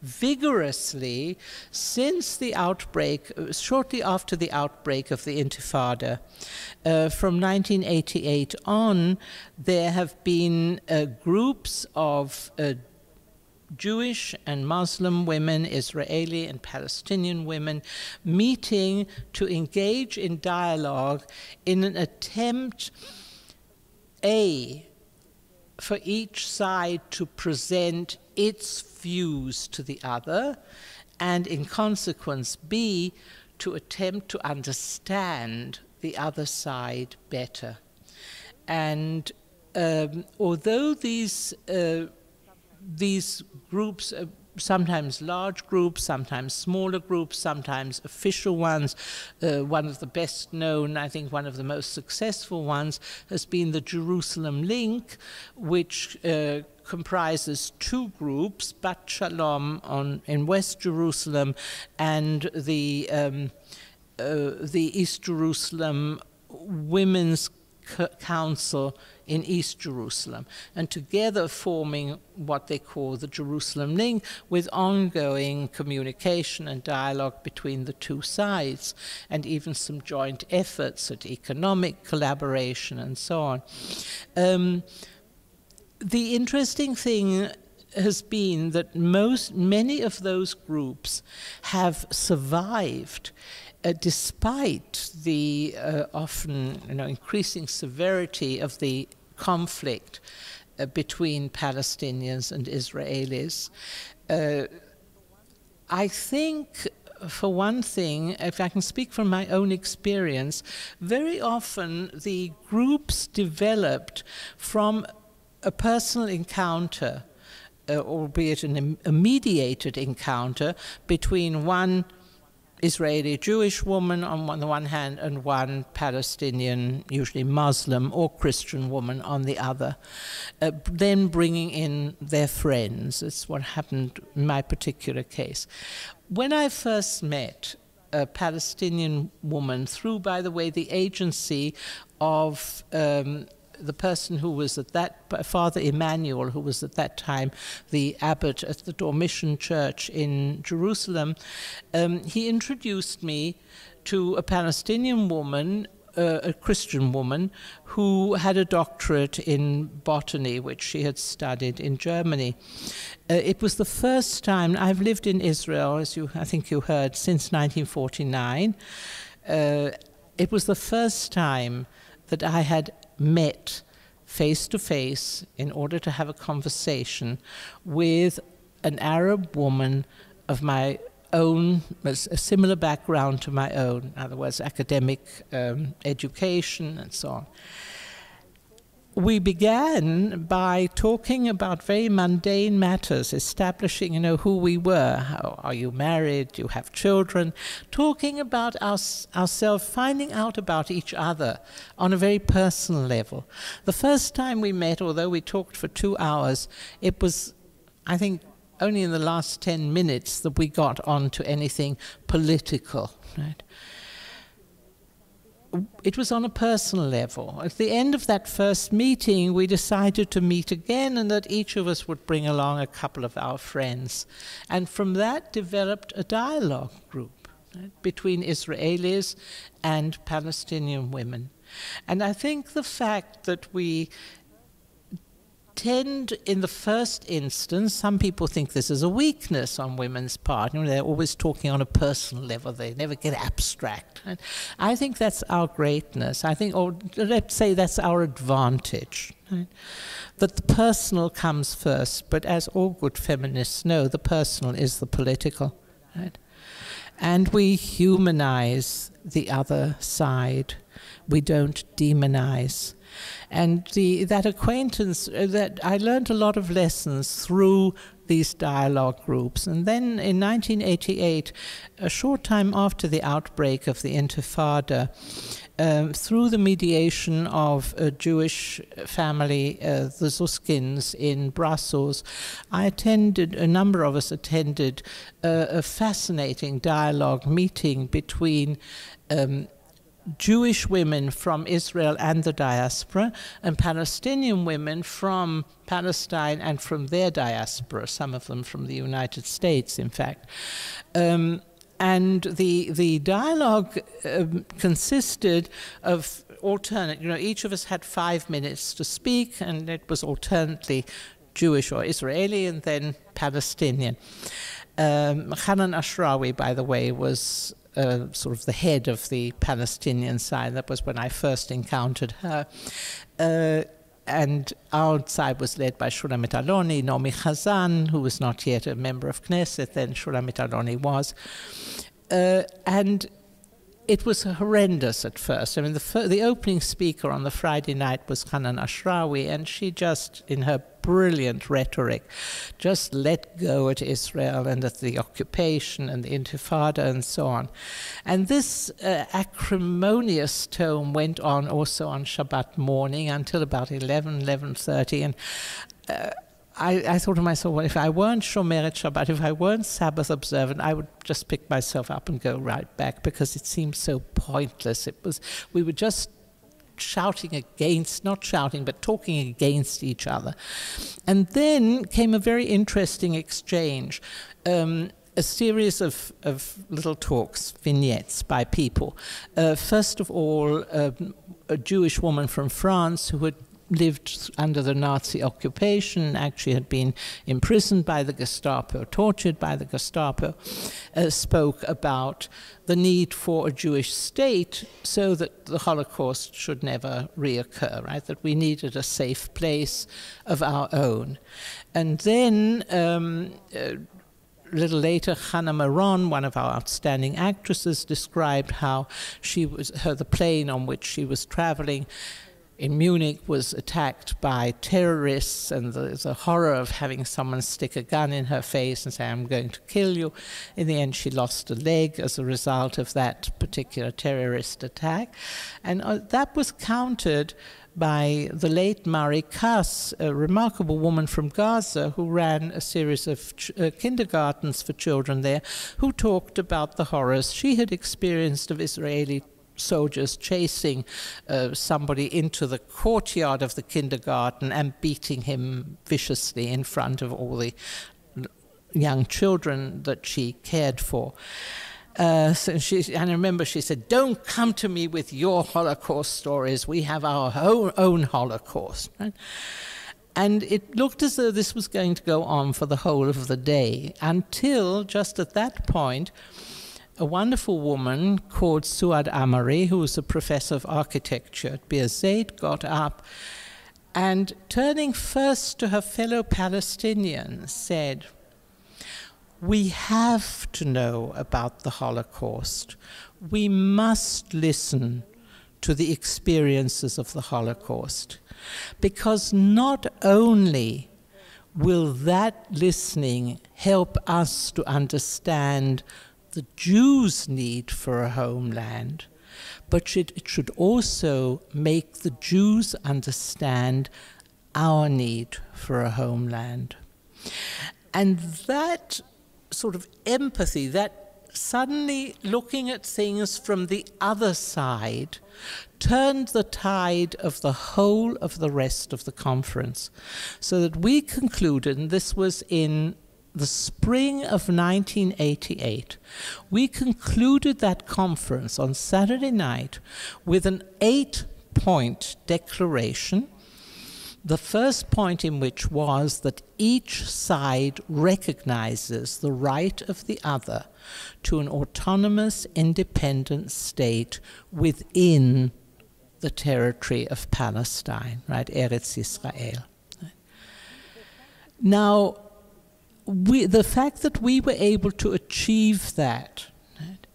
vigorously since the outbreak, shortly after the outbreak of the Intifada. From 1988 on, there have been groups of Jewish and Muslim women, Israeli and Palestinian women, meeting to engage in dialogue in an attempt, A, for each side to present its views to the other, and in consequence, B, to attempt to understand the other side better. And although these groups, sometimes large groups, sometimes smaller groups, sometimes official ones. One of the best known, I think one of the most successful ones, has been the Jerusalem Link, which comprises two groups, Bat Shalom in West Jerusalem and the East Jerusalem Women's Council in East Jerusalem, and together forming what they call the Jerusalem Link, with ongoing communication and dialogue between the two sides, and even some joint efforts at economic collaboration and so on. The interesting thing has been that many of those groups have survived despite the often increasing severity of the conflict between Palestinians and Israelis. I think for one thing, if I can speak from my own experience, very often the groups developed from a personal encounter, albeit a mediated encounter, between one Israeli Jewish woman on the one hand and one Palestinian, usually Muslim or Christian woman on the other, then bringing in their friends. It's what happened in my particular case. When I first met a Palestinian woman through, by the way, the agency of the person who was at that, Father Emmanuel, who was at that time the abbot at the Dormition Church in Jerusalem, he introduced me to a Palestinian woman, a Christian woman, who had a doctorate in botany, which she had studied in Germany. It was the first time. I've lived in Israel, as I think you heard, since 1949. It was the first time that I had met face-to-face in order to have a conversation with an Arab woman of my own, a similar background to my own, in other words, academic education and so on. We began by talking about very mundane matters, establishing, who we were. How, are you married? Do you have children? Talking about ourselves, finding out about each other on a very personal level. The first time we met, although we talked for 2 hours, it was, I think, only in the last 10 minutes that we got on to anything political, right? It was on a personal level. At the end of that first meeting, we decided to meet again and that each of us would bring along a couple of our friends. And from that developed a dialogue group, right, between Israelis and Palestinian women. And I think the fact that we tend, in the first instance, some people think this is a weakness on women's part. They're always talking on a personal level. They never get abstract. And I think that's our greatness. I think, or let's say that's our advantage. Right? That the personal comes first, but as all good feminists know, the personal is the political. Right? And we humanize the other side. We don't demonize. And that acquaintance, that I learned a lot of lessons through these dialogue groups. And then in 1988, a short time after the outbreak of the Intifada, through the mediation of a Jewish family, the Zuskins in Brussels, a number of us attended a fascinating dialogue meeting between Jewish women from Israel and the diaspora, and Palestinian women from Palestine and from their diaspora, some of them from the United States, in fact. And the dialogue consisted of alternate, each of us had 5 minutes to speak, and it was alternately Jewish or Israeli and then Palestinian. Hanan Ashrawi, by the way, was sort of the head of the Palestinian side. That was when I first encountered her. And our side was led by Shulamit Aloni, Nomi Chazan, who was not yet a member of Knesset, then Shulamit Aloni was. And it was horrendous at first. I mean, the opening speaker on the Friday night was Hanan Ashrawi, and she just, in her brilliant rhetoric, just let go at Israel and at the occupation and the Intifada and so on. And this acrimonious tone went on also on Shabbat morning until about 11:30, and I thought to myself, well, if I weren't Shomeret Shabbat, if I weren't Sabbath observant, I would just pick myself up and go right back, because it seemed so pointless. We were just shouting against, not shouting, but talking against each other. And then came a very interesting exchange, a series of little talks, vignettes by people. First of all, a Jewish woman from France who had lived under the Nazi occupation, actually had been imprisoned by the Gestapo, tortured by the Gestapo, spoke about the need for a Jewish state so that the Holocaust should never reoccur, right? That we needed a safe place of our own. And then a little later, Hannah Maron, one of our outstanding actresses, described how the plane on which she was traveling in Munich was attacked by terrorists, and there's a horror of having someone stick a gun in her face and say, "I'm going to kill you." In the end, she lost a leg as a result of that particular terrorist attack. And that was countered by the late Marie Kass, a remarkable woman from Gaza who ran a series of kindergartens for children there, who talked about the horrors she had experienced of Israeli soldiers chasing somebody into the courtyard of the kindergarten and beating him viciously in front of all the young children that she cared for. And I remember she said, "Don't come to me with your Holocaust stories. We have our own Holocaust." Right? And it looked as though this was going to go on for the whole of the day, until just at that point, a wonderful woman called Suad Amari, who was a professor of architecture at Birzeit, got up and, turning first to her fellow Palestinians, said, "We have to know about the Holocaust. We must listen to the experiences of the Holocaust, because not only will that listening help us to understand the Jews' need for a homeland, but it should also make the Jews understand our need for a homeland." And that sort of empathy, that suddenly looking at things from the other side, turned the tide of the whole of the rest of the conference, so that we concluded, and this was in the spring of 1988, we concluded that conference on Saturday night with an 8-point declaration, the first point in which was that each side recognizes the right of the other to an autonomous, independent state within the territory of Palestine, right, Eretz Yisrael. Now, the fact that we were able to achieve that, right,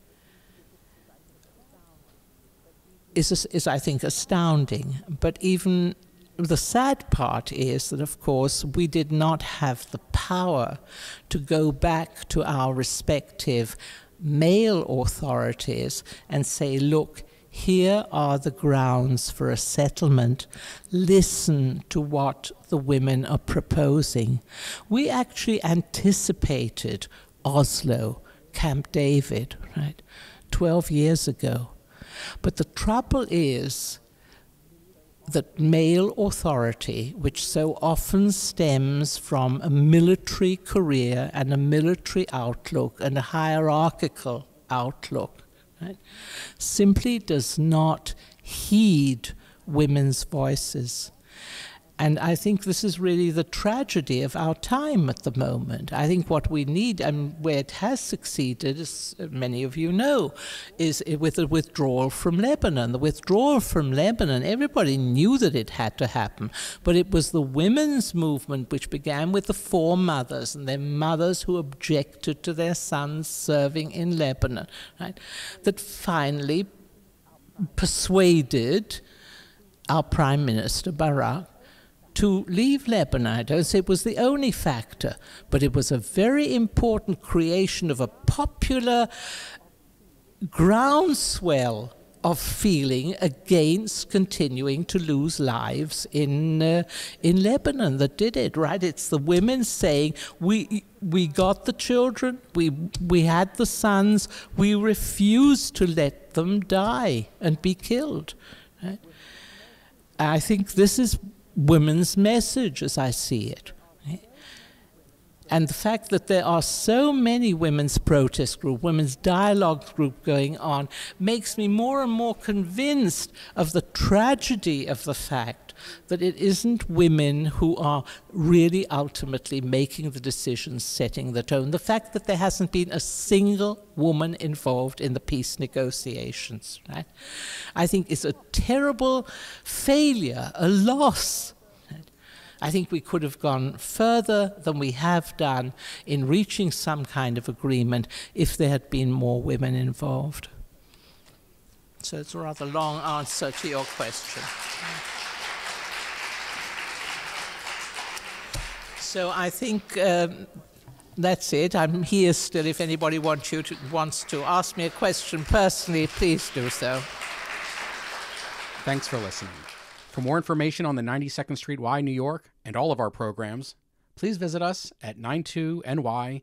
is, I think, astounding. But even the sad part is that, of course, we did not have the power to go back to our respective male authorities and say, "Look, here are the grounds for a settlement. Listen to what the women are proposing." We actually anticipated Oslo, Camp David, right, 12 years ago. But the trouble is that male authority, which so often stems from a military career and a military outlook and a hierarchical outlook, right, simply does not heed women's voices. And I think this is really the tragedy of our time at the moment. I think what we need, and where it has succeeded, as many of you know, is with the withdrawal from Lebanon. The withdrawal from Lebanon, everybody knew that it had to happen, but it was the women's movement which began with the four mothers, and their mothers who objected to their sons serving in Lebanon, right, that finally persuaded our Prime Minister, Barak, to leave Lebanon. I don't say it was the only factor, but it was a very important creation of a popular groundswell of feeling against continuing to lose lives in Lebanon that did it, right? It's the women saying, we got the children, we had the sons, we refused to let them die and be killed, right? I think this is women's message as I see it. And the fact that there are so many women's protest groups, women's dialogue group going on, makes me more and more convinced of the tragedy of the fact that it isn't women who are really ultimately making the decisions, setting the tone. The fact that there hasn't been a single woman involved in the peace negotiations, right, I think is a terrible failure, a loss. I think we could have gone further than we have done in reaching some kind of agreement if there had been more women involved. So it's a rather long answer to your question. So I think that's it. I'm here still. If anybody wants to ask me a question personally, please do so. Thanks for listening. For more information on the 92nd Street Y, New York, and all of our programs, please visit us at 92ny.org.